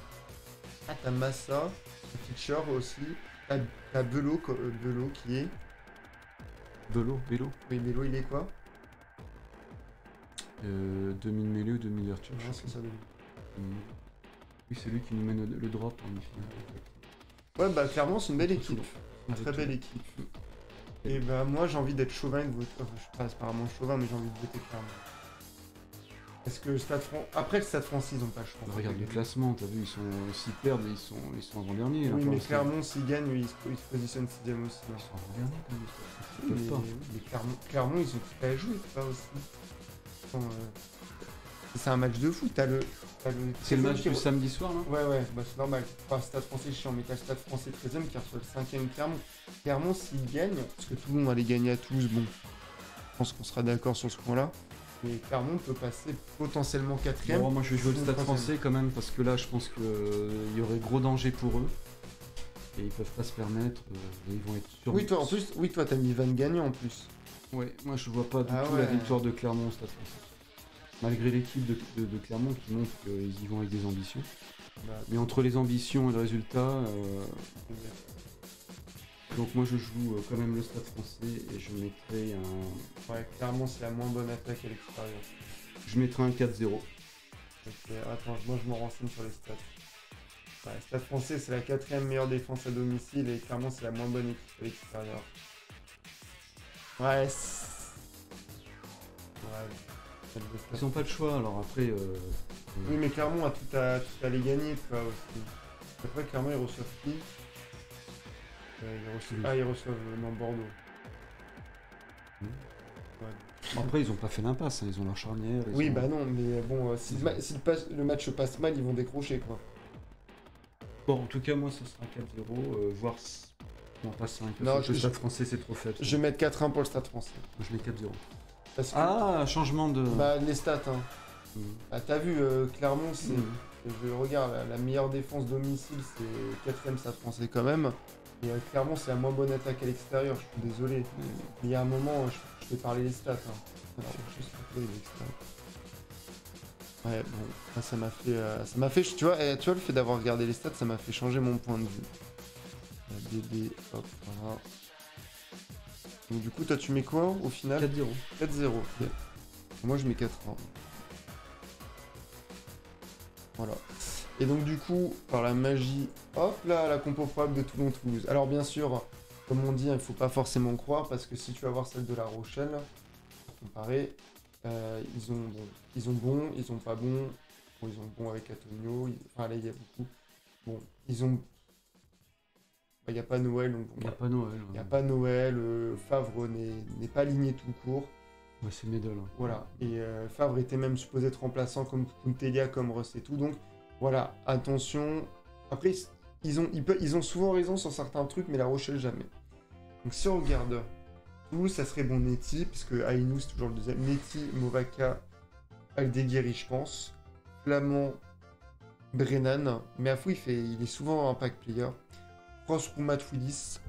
Ah, t'as Massa, Pitcher aussi. T'as Belo qui est. Belo. Oui, Belo, il est quoi? Demi-mêlée ou demi-ouverture. Je pense que ça donne. Oui, c'est lui qui nous mène le drop en effet. Ouais, bah clairement, c'est une belle équipe. Une très belle équipe. Et bah, moi, j'ai envie d'être chauvin et de voter. Enfin, je suis pas apparemment chauvin, mais j'ai envie de voter clairement. Est-ce que le Stade France. Après, le Stade français, ils ont pas le choix. Regarde le classement, t'as vu, s'ils perdent, ils sont avant-dernier. Oui, mais Clermont, s'ils gagnent, ils se positionnent 6ème aussi. Ils sont avant-dernier quand même. Mais Clermont, ils ont tout à jouer, pas aussi. C'est un match de foot, c'est le match du samedi soir, là. Ouais, bah c'est normal. Enfin, Stade français chiant, mais t'as le Stade français 13ème qui reçoit le 5ème Clermont. Clermont, s'ils gagnent, parce que Toulon allait gagner à Toulouse, bon, je pense qu'on sera d'accord sur ce point-là. Mais Clermont peut passer potentiellement 4ème. Bon, moi je vais jouer le Stade français quand même, parce que là je pense qu'il y aurait gros danger pour eux. Et ils peuvent pas se permettre, ils vont être sûrs. Oui, toi t'as mis Van gagnant en plus. Ouais, moi je vois pas du tout la victoire de Clermont au Stade français. Malgré l'équipe de Clermont qui montre qu'ils y vont avec des ambitions. Mais entre les ambitions et le résultat, donc moi je joue quand même le Stade français et je mettrai un... Ouais, clairement c'est la moins bonne attaque à l'extérieur. Je mettrai un 4-0. Ok, attends, moi je me renseigne sur les stats. Ouais, Stade français c'est la 4ème meilleure défense à domicile et clairement c'est la moins bonne équipe à l'extérieur. Ouais. Ils ont pas le choix, alors après... Oui, mais Clermont a tout à les gagner, quoi, aussi. Après, Clermont, ils reçoivent qui? Ils reçoivent Bordeaux. Ouais. Après, ils ont pas fait l'impasse, hein. Ils ont leur charnière. Oui, bah non, mais bon, si le match passe mal, ils vont décrocher, quoi. Bon, en tout cas, moi, ça sera 4-0, voire... Non, pas 5, non, le Stade français, c'est trop faible. Je vais mettre 4-1 pour le Stade français. Moi, je mets 4-0. Changement de... Bah, les stats, hein. Bah, t'as vu, Clermont, c'est... Je regarde, la meilleure défense domicile, c'est 4ème Stade français quand même. Et Clermont, c'est la moins bonne attaque à l'extérieur, je suis désolé. Mais il y a un moment, je vais parler des stats. Hein. Alors, juste ouais, bon, ça m'a fait, tu vois, le fait d'avoir regardé les stats, ça m'a fait changer mon point de vue. DD, hop, voilà. Donc du coup, toi, tu mets quoi au final? 4-0. 4-0, ok. Moi, je mets 4-1. Voilà. Et donc du coup, par la magie, hop là, la compo probable de Toulon-Toulouse. Alors bien sûr, comme on dit, il ne faut pas forcément croire, parce que si tu vas voir celle de La Rochelle, pour comparer, ils ont bon, ils ont pas bon. Bon, ils ont bon avec Antonio, enfin là, il y a beaucoup. Bon, ils ont... Il n'y a pas Noël, donc bon, il n'y a pas Noël. Il n'y a pas Noël, Favre n'est pas aligné tout court. Ouais, c'est middle. Hein. Voilà, et Favre était même supposé être remplaçant comme Kuntelia, comme Ross et tout, donc voilà, attention. Après, ils ont souvent raison sur certains trucs, mais La Rochelle jamais. Donc si on regarde Toulouse, ça serait bon Neti, puisque Aïnou c'est toujours le deuxième. Neti, Movaca, Aldeguerri, je pense. Flamand, Brennan, mais à fou, il est souvent un pack player. Ross Roumat Willis,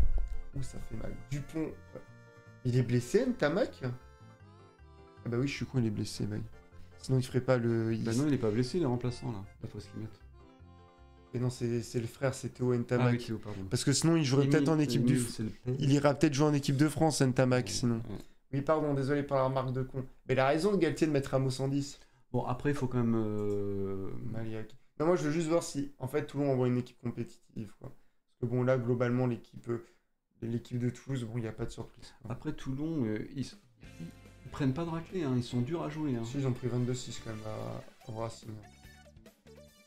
ouh, ça fait mal. Dupont, il est blessé, Ntamak? Ah bah oui, je suis con, il est blessé, mec. Sinon, il ferait pas le... Bah non, il est pas blessé, il est remplaçant, là. D'après ce qu'ils mettent. Mais non, c'est le frère, c'est Théo Ntamak. Ah oui, Théo, pardon. Parce que sinon, il jouerait peut-être en équipe du... Il ira peut-être jouer en équipe de France, Ntamak, sinon. Ouais. Oui, pardon, désolé pour la remarque de con. Mais il a raison, Galtier, de mettre Ramos en 10. Bon, après, il faut quand même... Maliac. Non, moi, je veux juste voir si, en fait, Toulon envoie une équipe compétitive, quoi. Parce que bon, là, globalement, l'équipe de Toulouse, bon, il n'y a pas de surprise. Quoi. Après, Toulon, ils prennent pas de raclée, hein. Ils sont durs à jouer. Hein. Si, ils ont pris 22-6 quand même au Racing.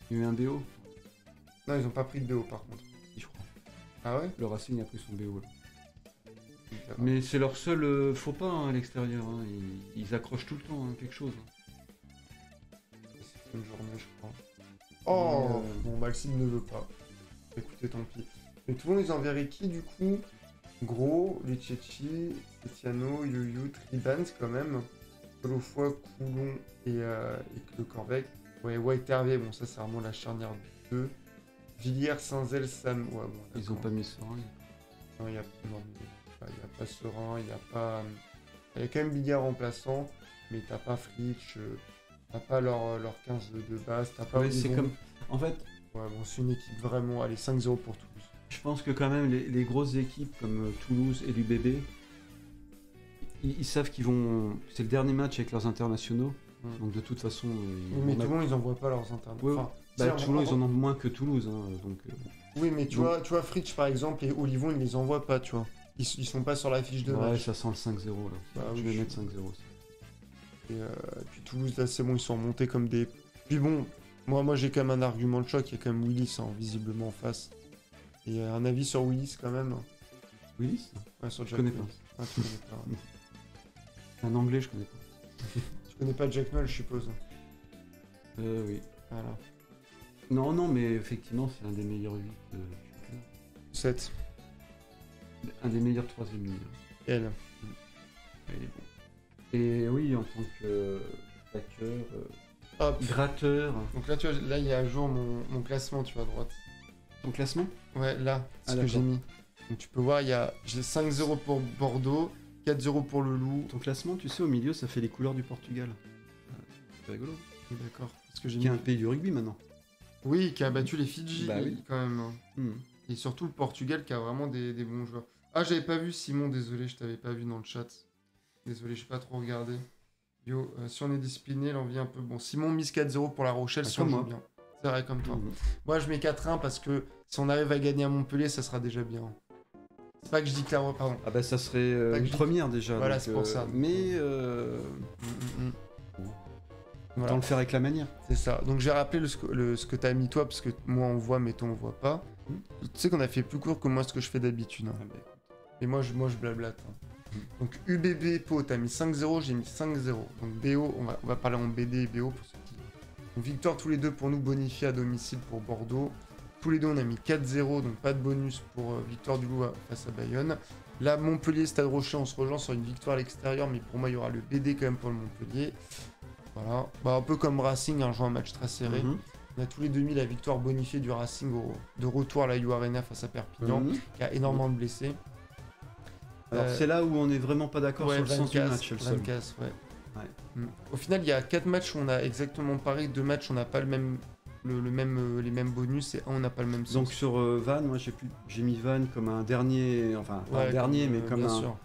Il y a eu un BO. Non, ils ont pas pris de BO par contre. Si, je crois. Ah ouais? Le Racing a pris son BO. Là. Mais c'est leur seul faux pas hein, à l'extérieur. Hein. Ils accrochent tout le temps hein, quelque chose. C'est une journée, je crois. Oh bon, Maxime ne veut pas. Écoutez, tant pis. Mais Toulon, ils enverraient qui du coup? Gros, Leccechi, Etiano, Youyou, Tribans quand même. Colofoy, Coulon et Le Corvec. Ouais, White Hervé, bon ça c'est vraiment la charnière du 2. Villiers, Saint-Zel, Sam. Ouais, bon, Ils ont pas mis Sorin. Non, il n'y a pas Serein, il n'y a pas. Il y a quand même Bigard remplaçant, mais t'as pas Fritsch, t'as pas leur 15 de base, t'as pas. Ouais, c'est comme. En fait. Ouais, bon, c'est une équipe vraiment. Allez, 5-0 pour Toulouse. Je pense que quand même les grosses équipes comme Toulouse et l'UBB, ils savent qu'ils vont. C'est le dernier match avec leurs internationaux. Donc de toute façon. Mais Toulon, ils envoient pas leurs internationaux. Ouais, enfin, Toulon, ils en ont moins que Toulouse. Hein, donc, oui, mais tu vois, Fritsch par exemple et Olivon, ils les envoient pas, tu vois. Ils sont pas sur la fiche de match. Ouais, ça sent le 5-0 là. Bah, je vais mettre 5-0. Et puis Toulouse, là, c'est bon, ils sont remontés comme des. Puis bon, moi j'ai quand même un argument de choc. Il y a quand même Willis, hein, visiblement en face. Et un avis sur Willis quand même. Willis Ouais, sur Je Jack connais Willis. pas. Ah, tu connais pas. Ouais. Un anglais, je connais pas. Tu connais pas Jack Noel, je suppose. Oui. Voilà. Non, mais effectivement, c'est un des meilleurs 8 du 7. Un des meilleurs 3e lignes. Elle. Il est bon. Et oui, en tant que hacker, Hop. gratteur. Donc là, tu vois, là, il y a à jour mon classement, tu vois, à droite. Ton classement? Ouais, là, c'est ce que j'ai mis. Donc tu peux voir, j'ai 5-0 pour Bordeaux, 4-0 pour le Loup. Ton classement, tu sais, au milieu, ça fait les couleurs du Portugal. C'est rigolo. D'accord. Parce que j'ai Qui est un pays du rugby maintenant. Oui, qui a battu les Fidji, Bah oui. quand même. Et surtout le Portugal qui a vraiment des bons joueurs. Ah, j'avais pas vu Simon, désolé, je t'avais pas vu dans le chat. Désolé, j'ai pas trop regardé. Yo, si on est discipliné, l'envie un peu. Bon, Simon mise 4-0 pour la Rochelle, si on joue bien. C'est vrai, comme toi. Moi, je mets 4-1 parce que si on arrive à gagner à Montpellier, ça sera déjà bien. C'est pas que je dis que la pardon. Ah bah ça serait une première déjà. Voilà, donc, c'est pour ça. Mais Voilà. Autant le faire avec la manière. C'est ça. Donc j'ai rappelé ce que t'as mis toi, parce que moi on voit, mais toi on voit pas. Tu sais qu'on a fait plus court que moi ce que je fais d'habitude. Hein. Ah bah, Et moi je blablate. Hein. Donc UBB Pau, t'as mis 5-0, j'ai mis 5-0. Donc BO, on va parler en BD et BO pour ceux qui. Donc victoire tous les deux pour nous, bonifiés à domicile pour Bordeaux. Tous les deux on a mis 4-0, donc pas de bonus pour victoire du Loup face à Bayonne. Là Montpellier, Stade Rocher, on se rejoint sur une victoire à l'extérieur, mais pour moi il y aura le BD quand même pour le Montpellier. Voilà, bah, un peu comme Racing, jouant un match très serré. On a tous les 2000 la victoire bonifiée du Racing de retour à la U Arena face à Perpignan, qui a énormément de blessés. Alors c'est là où on est vraiment pas d'accord sur le sens du match. Au final, il y a 4 matchs où on a exactement pareil, 2 matchs où on n'a pas les mêmes bonus et un on n'a pas le même sens. Donc sur Vannes, moi j'ai mis Vannes comme un dernier, enfin pas un dernier, mais comme bien un. Sûr.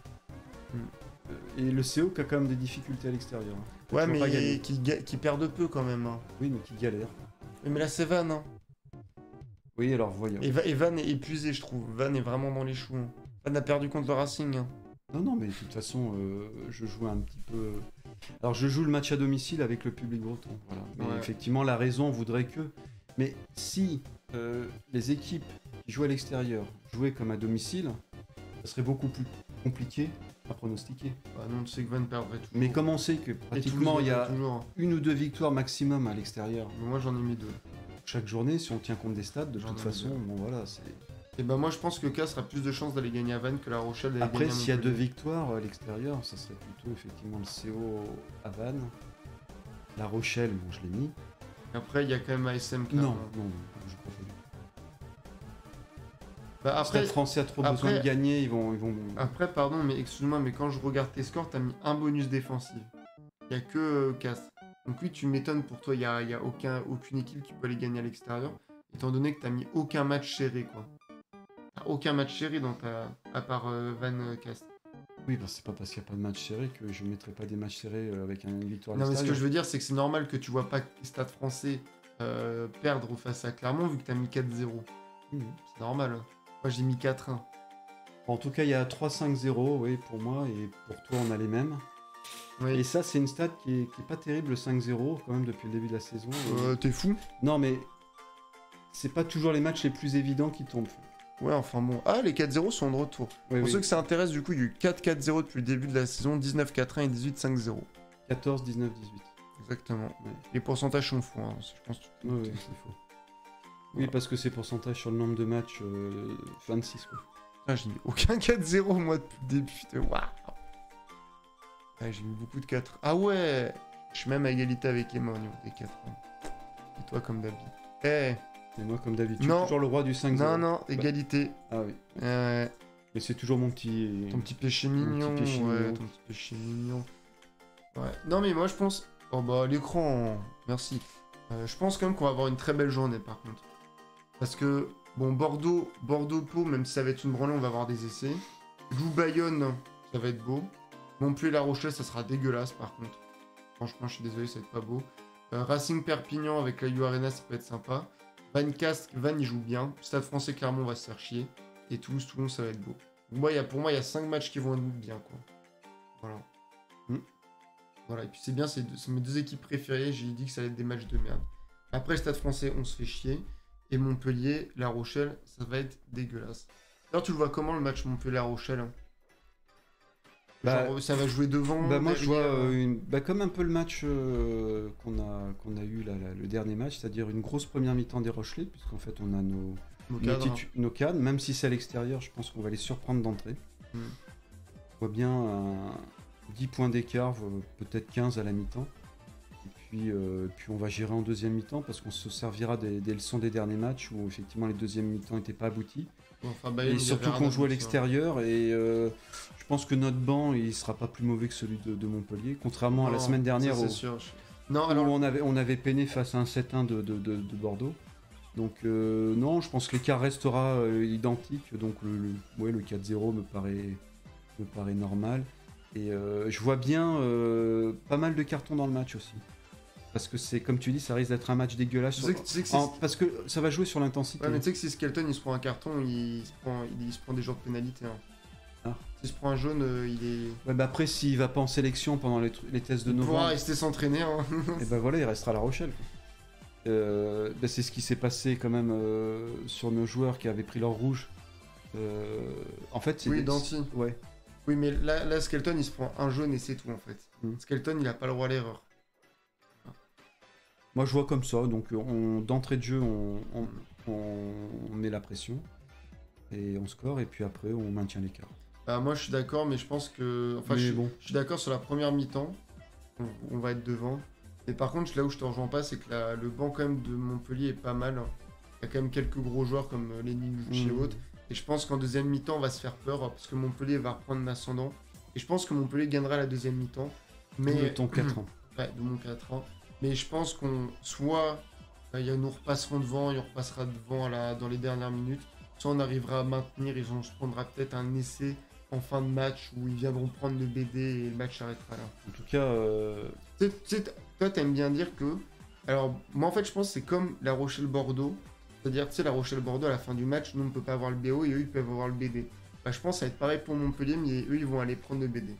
Et le CO qui a quand même des difficultés à l'extérieur. Ouais, mais qui perdent peu quand même. Hein. Oui, mais qui galère. Mais là, c'est Vannes. Hein. Oui, alors voyons. Et Vannes est épuisé, je trouve. Vannes est vraiment dans les choux. Hein. Vannes a perdu contre le Racing. Hein. Non, mais de toute façon, je joue un petit peu. Alors, je joue le match à domicile avec le public breton. Voilà. Mais effectivement, la raison voudrait que. Mais si les équipes qui jouent à l'extérieur jouaient comme à domicile, ça serait beaucoup plus compliqué à pronostiquer. Bah non, tu sais que Vannes perdrait tout. Mais comme on sait que pratiquement il y a une ou deux victoires maximum à l'extérieur. Mais moi j'en ai mis 2. Chaque journée, si on tient compte des stades, de toute façon, bon voilà, c'est. Et bah moi je pense que K sera plus de chances d'aller gagner à Vannes que la Rochelle d'aller gagner à Après, s'il y a 2 victoires à l'extérieur, ça serait plutôt effectivement le CO à Vannes. La Rochelle, bon je l'ai mis. Après il y a quand même ASM. Non, je préfère. Bah après, le Stade Français a trop besoin de gagner, ils vont. Après, pardon, mais excuse-moi, mais quand je regarde tes scores, t'as mis un bonus défensif. Il y a que Cass. Donc oui, tu m'étonnes pour toi, il y a aucune équipe qui peut aller gagner à l'extérieur, étant donné que t'as mis aucun match serré, quoi. T'as aucun match serré à part Van Cast. Oui, bah c'est pas parce qu'il n'y a pas de match serré que je ne mettrai pas des matchs serrés avec une victoire à l'extérieur. Non, mais ce que je veux dire, c'est que c'est normal que tu vois pas Stade Français perdre face à Clermont, vu que t'as mis 4-0. C'est normal. Moi, j'ai mis 4-1. En tout cas, il y a 3-5-0, oui, pour moi, et pour toi, on a les mêmes. Oui. Et ça, c'est une stat qui est pas terrible, le 5-0, quand même, depuis le début de la saison. T'es fou? Non, mais c'est pas toujours les matchs les plus évidents qui tombent. Ouais, enfin bon. Ah, les 4-0 sont de retour. Oui, pour ceux que ça intéresse, du coup, il y a eu 4-4-0 depuis le début de la saison, 19-4-1 et 18-5-0. 14, 19, 18. Exactement. Ouais. Les pourcentages sont fous, hein. Je pense que oui, c'est faux. Oui, parce que c'est pourcentage sur le nombre de matchs 26, quoi. Putain, j'ai mis aucun 4-0 moi depuis le début. Waouh. Ouais, j'ai mis beaucoup de 4. Ah ouais. Je suis même à égalité avec Emma au niveau des 4. Et toi comme d'habitude. Eh. Et moi, comme d'habitude, Non. toujours le roi du 5-0. Non, égalité. Ah oui. Ouais. Mais c'est toujours mon petit... Ton petit péché mignon. Mon petit péché Ouais, mignon. ton petit péché mignon. Ouais. Non, mais moi, je pense... Oh bah, l'écran... Merci. Je pense quand même qu'on va avoir une très belle journée, par contre. Parce que, bon, Bordeaux-Pau, même si ça va être une branlée, on va avoir des essais. Loup-Bayonne, ça va être beau. Montpellier-La Rochelle, ça sera dégueulasse, par contre. Franchement, je suis désolé, ça va être pas beau. Racing Perpignan avec la U Arena, ça peut être sympa. Van Castres, Van, il joue bien. Stade Français, Clermont, on va se faire chier. Et Toulouse, Toulon, ça va être beau. Pour moi, il y a 5 matchs qui vont être bien, quoi. Voilà. Voilà, et puis c'est bien, c'est mes 2 équipes préférées. J'ai dit que ça allait être des matchs de merde. Après, le Stade Français, on se fait chier. Et Montpellier, La Rochelle, ça va être dégueulasse. D'ailleurs, tu le vois comment, le match Montpellier-La Rochelle? Genre, ça va jouer devant. Moi, je vois comme un peu le match qu'on a eu là, le dernier match, c'est-à-dire une grosse première mi-temps des Rochelais, puisqu'en fait on a nos cadres, même si c'est à l'extérieur, je pense qu'on va les surprendre d'entrée. On voit bien 10 points d'écart, peut-être 15 à la mi-temps. Et puis on va gérer en deuxième mi-temps, parce qu'on se servira des leçons des derniers matchs, où effectivement les deuxièmes mi-temps n'étaient pas aboutis. Et surtout qu'on joue à l'extérieur, et je pense que notre banc il sera pas plus mauvais que celui de Montpellier, contrairement à la semaine dernière où on avait peiné face à un 7-1 de Bordeaux. Donc non, je pense que l'écart restera identique, donc le 4-0 me paraît normal. Et je vois bien pas mal de cartons dans le match aussi. Parce que c'est, comme tu dis, ça risque d'être un match dégueulasse. Parce que ça va jouer sur l'intensité. Ouais, mais tu sais que si Skelton il se prend un carton, il se prend des jours de pénalité. Hein. Ah. S'il se prend un jaune, il est. Ouais, bah après, s'il va pas en sélection pendant les tests de novembre. Il pourra rester s'entraîner. Hein. Et bah voilà, il restera à La Rochelle. C'est ce qui s'est passé quand même sur nos joueurs qui avaient pris leur rouge. En fait, c'est. Oui, Danty. Ouais. Oui, mais là, Skelton il se prend un jaune et c'est tout en fait. Skelton il a pas le droit à l'erreur. Moi je vois comme ça, donc d'entrée de jeu on met la pression et on score, et puis après on maintient l'écart. Bah, moi je suis d'accord, mais je pense que... Enfin, je suis d'accord sur la première mi-temps, on va être devant. Et par contre, là où je te rejoins pas, c'est que le banc quand même de Montpellier est pas mal. Il y a quand même quelques gros joueurs comme Lenny chez autres. Et je pense qu'en deuxième mi-temps, on va se faire peur, parce que Montpellier va reprendre l'ascendant. Et je pense que Montpellier gagnera la deuxième mi-temps. Mais... De ton 4 ans. Ouais, de mon 4 ans. Mais je pense qu'on soit nous repasserons devant, et on repassera devant dans les dernières minutes, soit on arrivera à maintenir, et on se prendra peut-être un essai en fin de match où ils viendront prendre le BD et le match s'arrêtera là. En tout cas, toi t'aimes bien dire que... Alors moi en fait je pense que c'est comme La Rochelle-Bordeaux, c'est-à-dire tu sais La Rochelle-Bordeaux à la fin du match, nous on peut pas avoir le BO et eux ils peuvent avoir le BD. Bah, je pense que ça va être pareil pour Montpellier, mais eux ils vont aller prendre le BD.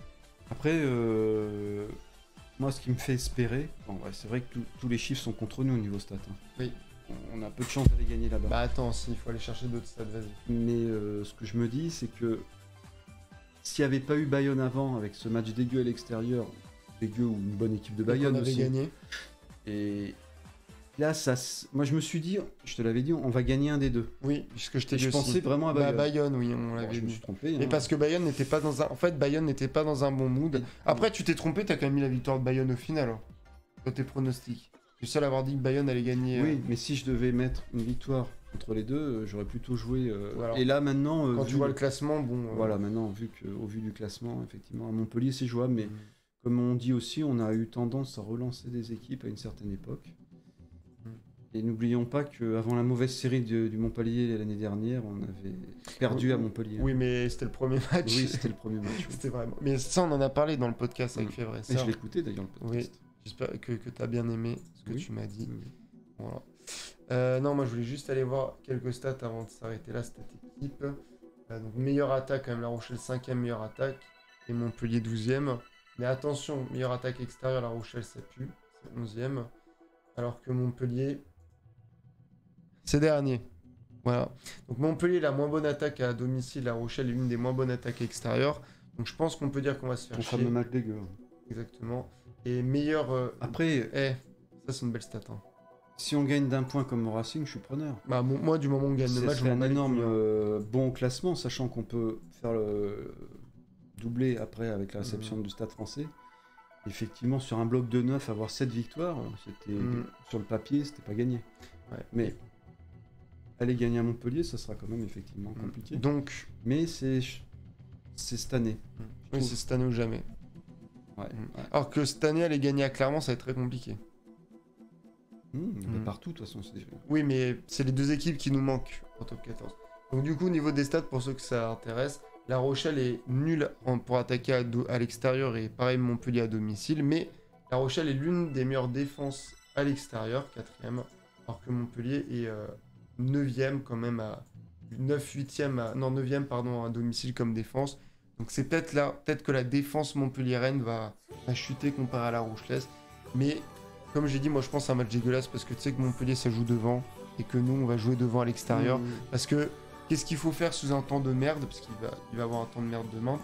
Après... Moi, ce qui me fait espérer, c'est vrai que tous les chiffres sont contre nous au niveau stat. Hein. Oui. On a peu de chance d'aller gagner là-bas. Bah attends, il faut aller chercher d'autres stats, vas-y. Mais ce que je me dis, c'est que s'il n'y avait pas eu Bayonne avant, avec ce match dégueu à l'extérieur, dégueu ou une bonne équipe de Bayonne aussi. Gagné. Et là, moi je me suis dit, je te l'avais dit, on va gagner un des deux. Oui, puisque je t'ai dit Je pensais vraiment à Bayonne. Bah, Bayonne, oui, on l'avait je me dit. suis trompé. Mais parce que Bayonne n'était pas dans un... En fait, Bayonne n'était pas dans un bon mood. Après, tu t'es trompé, t'as quand même mis la victoire de Bayonne au final. Hein, dans tes pronostics. Je suis seul à avoir dit que Bayonne allait gagner. Oui, mais si je devais mettre une victoire entre les deux, j'aurais plutôt joué... Voilà. Et là, maintenant... Quand tu vois le classement, bon... Voilà, maintenant, au vu du classement, effectivement, à Montpellier, c'est jouable, mais comme on dit aussi, on a eu tendance à relancer des équipes à une certaine époque. Et n'oublions pas qu'avant la mauvaise série du Montpellier l'année dernière, on avait perdu à Montpellier. Oui, mais c'était le premier match. Oui, c'était le premier match. C'était vraiment... Mais ça, on en a parlé dans le podcast avec Février. Et je l'ai écouté d'ailleurs, le podcast. Oui, j'espère que tu as bien aimé ce que tu m'as dit. Oui. Voilà. Non, moi, je voulais juste aller voir quelques stats avant de s'arrêter là, cette équipe. Donc, meilleure attaque, quand même, La Rochelle 5e meilleure attaque et Montpellier 12e. Mais attention, meilleure attaque extérieure, La Rochelle, ça pue. C'est 11e. Alors que Montpellier... C'est dernier. Voilà. Donc Montpellier, la moins bonne attaque à domicile, La Rochelle est l'une des moins bonnes attaques extérieures. Donc je pense qu'on peut dire qu'on va se faire chier. On fera le match dégueu. Exactement. Et meilleur... Après... ça c'est une belle stat. Hein. Si on gagne d'un point comme au Racing, je suis preneur. Bah, moi, du moment où on gagne le match, C'est un énorme bon classement, sachant qu'on peut faire le doublé après avec la réception du Stade français. Effectivement, sur un bloc de 9, avoir 7 victoires, c'était sur le papier, c'était pas gagné. Ouais. Mais aller gagner à Montpellier, ça sera quand même effectivement compliqué. Donc, mais c'est cette année. Oui, c'est cette année ou jamais. Ouais. Alors que cette année, aller gagner à Clermont, ça va être très compliqué. Mais partout, de toute façon. Oui, mais c'est les deux équipes qui nous manquent en top 14. Donc du coup, au niveau des stats, pour ceux que ça intéresse, La Rochelle est nulle pour attaquer à l'extérieur et pareil Montpellier à domicile, mais La Rochelle est l'une des meilleures défenses à l'extérieur, 4ème, alors que Montpellier est 9ème quand même à 9ème pardon, à domicile comme défense. Donc c'est peut-être que la défense montpelliéraine va chuter comparé à la Rochelaise, mais comme j'ai dit, moi je pense à un match dégueulasse parce que tu sais que Montpellier ça joue devant et que nous on va jouer devant à l'extérieur. Parce que qu'est-ce qu'il faut faire sous un temps de merde? Parce qu'il va avoir un temps de merde demain.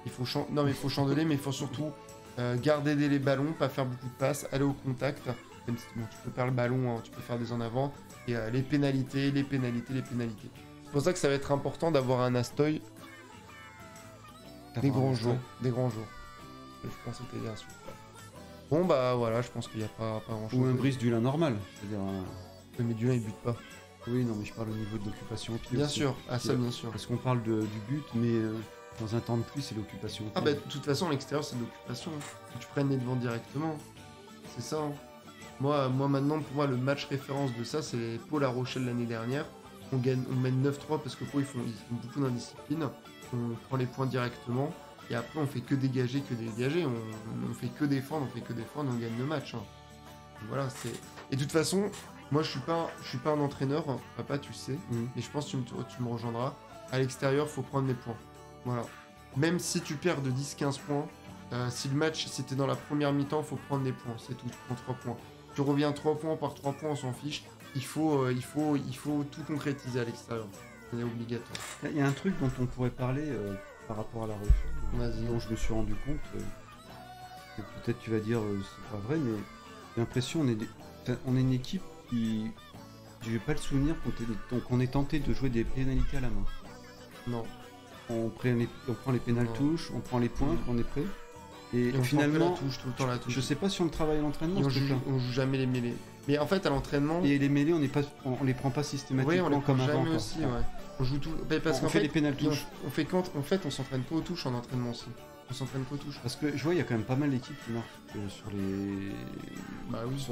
Il faut chandeler, mais il faut surtout garder les ballons, pas faire beaucoup de passes, aller au contact. Même si tu peux perdre le ballon, hein, tu peux faire des en avant. Et les pénalités. C'est pour ça que ça va être important d'avoir un Astoy des grands jours. Je pense que c'était bien sûr. Bon bah voilà, je pense qu'il n'y a pas grand chose. Ou un Brice Dulin normal. C'est-à-dire mais Dulin il bute pas. Oui, non, mais je parle au niveau de l'occupation au pied. Bien sûr, ça bien sûr. Parce qu'on parle du but, mais dans un temps de pluie, c'est l'occupation au pied. Ah bah de toute façon, à l'extérieur, c'est de l'occupation. Que tu prennes les devants directement. C'est ça. Hein. Moi maintenant, pour moi, le match référence de ça, c'est Pau La Rochelle l'année dernière. On mène 9-3 parce que Pau, ils font beaucoup d'indiscipline. On prend les points directement. Et après, on fait que dégager. On fait que défendre, on gagne le match. Hein. Voilà, c'est... Et de toute façon, moi, je suis pas un entraîneur, hein. Papa, tu sais. Mais je pense que tu me rejoindras. À l'extérieur, faut prendre les points. Voilà. Même si tu perds de 10-15 points, si t'es dans la première mi-temps, faut prendre des points. C'est tout, tu prends 3 points. Tu reviens 3 points par 3 points, on s'en fiche. Il faut tout concrétiser à l'extérieur. C'est obligatoire. Il y a un truc dont on pourrait parler par rapport à La Rochelle, dont je me suis rendu compte. Et peut-être tu vas dire c'est pas vrai, mais j'ai l'impression on est une équipe qui... Je n'ai pas le souvenir qu'on ait tenté de jouer des pénalités à la main. Non. On prend les pénales touches, on prend les points quand on est prêt. Et finalement, tout le temps la touche. Je sais pas si on le travaille à l'entraînement. On joue jamais les mêlés. Mais en fait, à l'entraînement... Et les mêlés, on les prend pas systématiquement comme avant. Oui, on les prend jamais aussi, ouais. On joue tout... Parce on fait les pénales touches. On s'entraîne pas aux touches en entraînement aussi. On s'entraîne pas aux touches. Parce que je vois, il y a quand même pas mal d'équipes qui marquent sur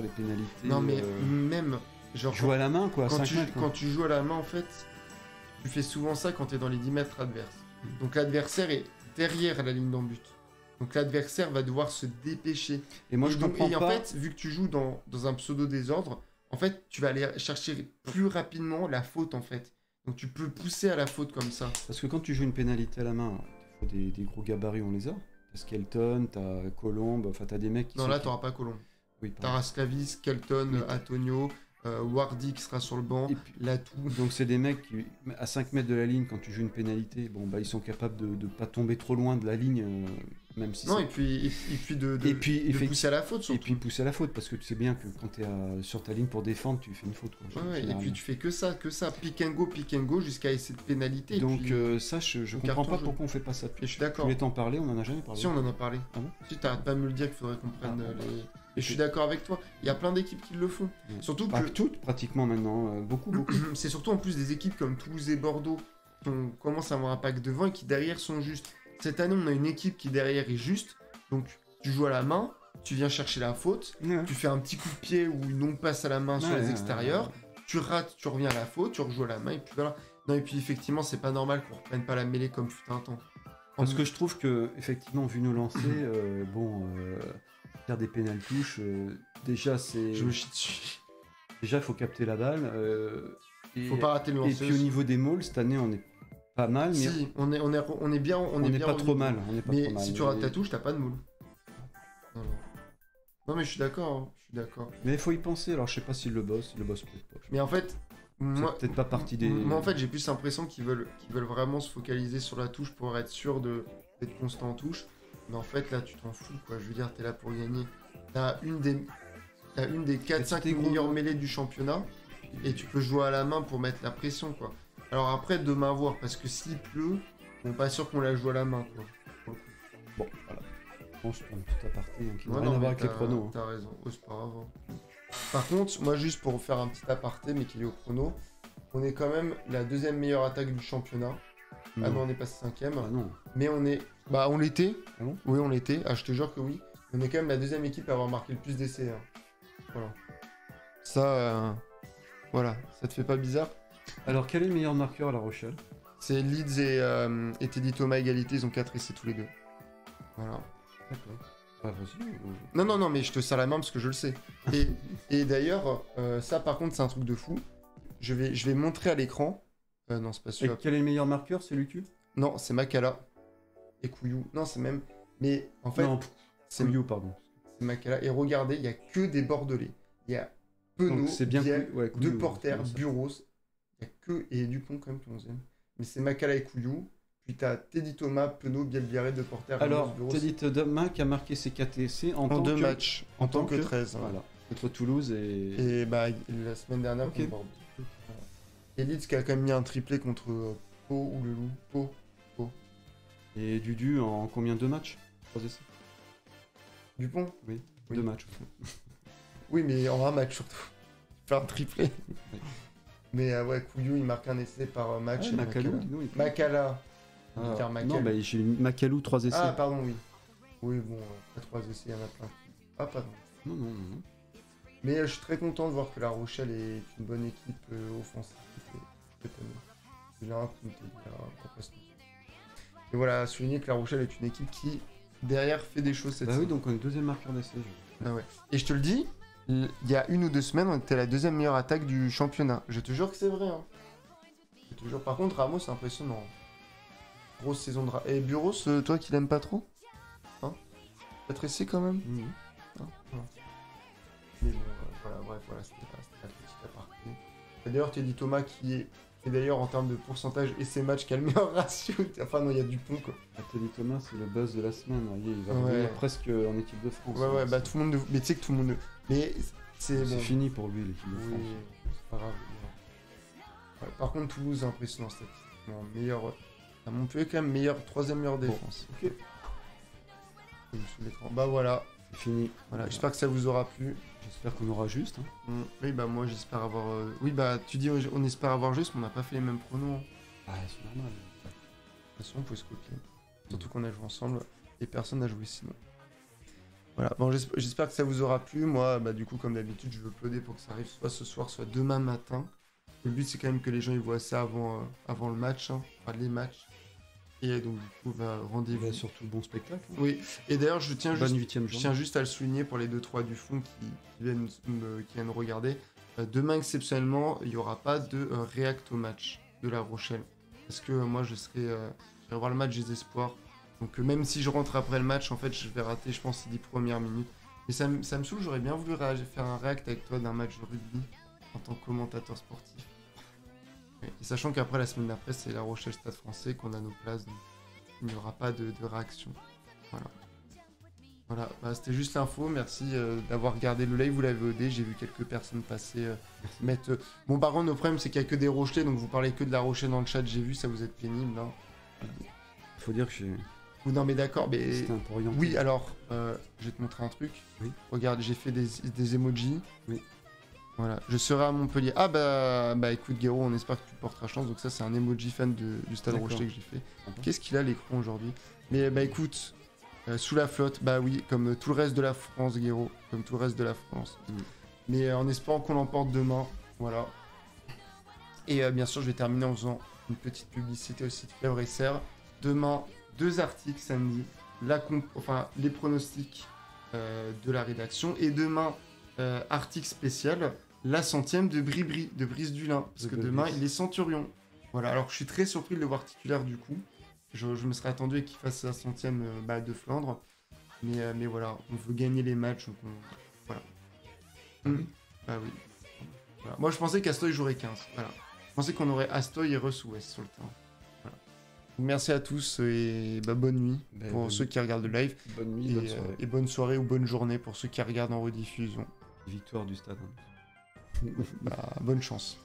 les pénalités. Non, mais même... Genre, jouer à la main, quoi, quand tu joues à la main, en fait, tu fais souvent ça quand tu es dans les 10 mètres adverses. Donc l'adversaire est derrière la ligne d'en but. Donc l'adversaire va devoir se dépêcher. Et moi, je comprends pas... en fait, vu que tu joues dans un pseudo-désordre, en fait, tu vas aller chercher plus rapidement la faute, en fait. Donc tu peux pousser à la faute comme ça. Parce que quand tu joues une pénalité à la main, il faut des gros gabarits, on les a. T'as Skelton, t'as Colombe, enfin t'as des mecs qui... Non, là, t'auras pas Colombe. Oui, t'as Rascavis, Skelton, Antonio... Wardy qui sera sur le banc, Latou. Donc c'est des mecs qui, à 5 mètres de la ligne, quand tu joues une pénalité, ils sont capables de pas tomber trop loin de la ligne, même si... Non, et puis de pousser à la faute surtout. Et puis pousser à la faute, parce que tu sais bien que quand tu es sur ta ligne pour défendre, tu fais une faute. Quoi, et puis tu fais que ça, pick and go jusqu'à essayer de pénalité. Donc ça, je comprends pas pourquoi on fait pas ça. Et je suis d'accord. Tu voulais t'en parler, on en a jamais parlé. Si, on en a parlé. Ah bon? Si, t'arrêtes pas de me le dire qu'il faudrait qu'on prenne les... Et je suis d'accord avec toi. Il y a plein d'équipes qui le font. Surtout que toutes, pratiquement maintenant, beaucoup. C'est surtout en plus des équipes comme Toulouse et Bordeaux qui commencent à avoir un pack devant et qui derrière sont justes. Cette année, on a une équipe qui derrière est juste. Donc tu joues à la main, tu viens chercher la faute, tu fais un petit coup de pied ou une longue passe à la main sur les extérieurs, tu rates, tu reviens à la faute, tu rejoues à la main et puis voilà. Non, et puis effectivement, c'est pas normal qu'on reprenne pas la mêlée comme fut un temps. Parce que je trouve que effectivement, vu nos lancers, faire des pénales touches, déjà c'est... Je me chie dessus. Déjà, il faut capter la balle. Faut pas rater le lancer. Et puis au niveau des mauls, cette année, on est pas mal. Mais... Si, on est bien. On est pas trop mal. Mais si tu rates ta touche, t'as pas de moule. Non, mais je suis d'accord. Mais il faut y penser. Alors, je sais pas s'ils le bossent peut-être pas. Mais en fait, moi, peut-être pas partie des... Moi, en fait, j'ai plus l'impression qu'ils veulent vraiment se focaliser sur la touche pour être sûr d'être constant en touche. Mais en fait, là, tu t'en fous, quoi. Je veux dire, t'es là pour gagner. T'as une des... t'as une des 4-5 meilleures mêlées du championnat, et tu peux jouer à la main pour mettre la pression, quoi. Alors après, demain voir, parce que s'il pleut, on n'est pas sûr qu'on la joue à la main, quoi. Bon, voilà. Bon, je prends un petit aparté qui n'a Ouais, rien non, à voir mais avec les pronos. T'as raison, oh, c'est pas grave. Hein. Par contre, moi, juste pour faire un petit aparté, mais qui est lié au prono, on est quand même la deuxième meilleure attaque du championnat. Ah non, on est passé 5ème. Ah non. Mais on est... Bah, on l'était. Ah bon Oui, on l'était. Ah, je te jure que oui. On est quand même la deuxième équipe à avoir marqué le plus d'essais. Hein. Voilà. Ça... Voilà. Ça te fait pas bizarre? Alors, quel est le meilleur marqueur à La Rochelle? C'est Leeds et Teddy Thomas égalité. Ils ont 4 essais tous les deux. Voilà. D'accord. Bah, vas-y. Non, mais je te sers la main parce que je le sais. Et d'ailleurs, ça, par contre, c'est un truc de fou. Je vais montrer à l'écran. Non, c'est pas Et celui-là. quel est le meilleur marqueur? C'est Lucu? Non, c'est Makala. Et Couillou. Non, c'est même... Mais en fait... Non, c'est Couillou, pardon. C'est Makala. Et regardez, il n'y a que des Bordelais. Il y a Penaud, C'est bien Biel, ouais, Couillou, De Porter, ouais, Buros. Il n'y a que... Et Dupont quand même, qui est 11e. Mais c'est Makala et Couillou. Puis t'as Teddy Thomas, Penaud, Biel, Biarré, De Porter, alors, Buros. Teddy Thomas qui a marqué ses 4 essais en tant deux que... matchs. En tant que 13. Voilà. Contre Toulouse et... Et bah, la semaine dernière, Ok. contre Bordeaux. Voilà. Et Leeds qui a quand même mis un triplé contre Pau ou le Loup. Pau. Et Dudu en combien de matchs? 3 essais. Dupont? Oui, Oui. 2 matchs. Oui, mais en un match surtout. Faire un triplé. Mais ouais, Couillou, il marque un essai par match. Ah, et Macalou, Makala. dis donc, il- Makala. Ah, Je veux dire Macalou. non, bah, j'ai eu Macalou 3 essais. Ah, pardon, oui. Oui, bon, à 3 essais, il y en a plein. Ah, pardon. Non. Mais je suis très content de voir que La Rochelle est une bonne équipe offensive cette année. Il y a un qui me dit, et voilà, à souligner que La Rochelle est une équipe qui, derrière, fait des choses cette Bah oui, saison. donc on est deuxième marqueur d'essai. Ah ouais. Et je te le dis, il y a 1 ou 2 semaines, on était la deuxième meilleure attaque du championnat. Je te jure que c'est vrai. Hein. Je te jure. Par contre, Ramos, c'est impressionnant. Grosse saison de Ramos. Et Buros, toi qui l'aimes pas trop? Hein? T'as tressé quand même? Hein? Voilà. Mais bon, voilà, c'était la petite aparté. Et d'ailleurs, Teddy Thomas qui est d'ailleurs en termes de pourcentage et ses matchs qui a le meilleur ratio. Enfin, non, il y a Dupont quoi. Teddy Thomas, c'est le buzz de la semaine. Il va Ouais. revenir presque en équipe de France. Ouais, bah tout le monde. Mais tu sais que tout le monde. Mais c'est C'est bon. fini pour lui, l'équipe de Oui, France. c'est pas grave. Ouais, par contre, Toulouse, impressionnant statistiquement. Meilleur. À Montpellier, quand même, troisième meilleure défense. Ok. Sous l'écran. Bah voilà. C'est fini. Voilà. J'espère que ça vous aura plu. J'espère qu'on aura juste. Hein. Oui, bah moi j'espère avoir. Oui, bah tu dis on espère avoir juste, mais on n'a pas fait les mêmes pronos. Hein. Ah, c'est normal. De toute façon, on peut se copier. Surtout qu'on a joué ensemble et personne n'a joué sinon. Voilà, bon, j'espère que ça vous aura plu. Moi, bah, du coup, comme d'habitude, je veux plaider pour que ça arrive soit ce soir, soit demain matin. Le but, c'est quand même que les gens ils voient ça avant le match, hein, enfin les matchs. Et donc, du coup, bah, rendez-vous. Il y a surtout bon spectacle. Hein. Oui, et d'ailleurs, je tiens Bonne juste. 8e Je tiens juste à le souligner pour les 2-3 du fond qui viennent regarder. Demain, exceptionnellement, il n'y aura pas de react au match de La Rochelle. Parce que moi, je vais voir le match des espoirs. Donc, même si je rentre après le match, en fait, je vais rater, je pense, les 10 premières minutes. Mais ça me saoule, j'aurais bien voulu faire un react avec toi d'un match de rugby en tant que commentateur sportif. Et sachant qu'après, la semaine d'après, c'est La Rochelle Stade Français qu'on a nos places. Donc il n'y aura pas de réaction. Voilà, bah, c'était juste l'info. Merci d'avoir regardé le live. Vous l'avez OD. J'ai vu quelques personnes passer. Mettre. Bon, par contre, le problème, c'est qu'il n'y a que des Rochelais. Donc, vous parlez que de La Rochelle dans le chat. J'ai vu, ça vous êtes pénible. Hein. Il faut dire que j'ai. Non, mais d'accord. Mais... C'était un peu orienté. Oui, alors, je vais te montrer un truc. Oui. Regarde, j'ai fait des emojis. Oui. Voilà, je serai à Montpellier. Ah bah écoute Guéraud, on espère que tu porteras chance. Donc ça c'est un emoji fan du Stade Rochelais que j'ai fait. Qu'est-ce qu'il a l'écran aujourd'hui? Mais bah écoute, sous la flotte, bah oui, comme tout le reste de la France Guéraud, comme tout le reste de la France. Mais en espérant qu'on l'emporte demain, voilà. Et bien sûr je vais terminer en faisant une petite publicité aussi de Fèvre et Serre. Demain, 2 articles samedi, les pronostics de la rédaction. Et demain, article spécial, la 100e de Bribri, de Brice Dulin, parce que demain il est centurion. Voilà, alors je suis très surpris de le voir titulaire du coup. Je me serais attendu qu'il fasse sa 100e de Flandre. Mais voilà, on veut gagner les matchs, donc voilà. Bah oui. Voilà. Moi je pensais qu'Astoy jouerait 15. Voilà. Je pensais qu'on aurait Astoy et Russ-West sur le terrain. Voilà. Merci à tous et bonne nuit pour ceux qui regardent le live. Bonne nuit, bonne soirée. Et bonne soirée ou bonne journée pour ceux qui regardent en rediffusion. Victoire du Stade. Bah, bonne chance.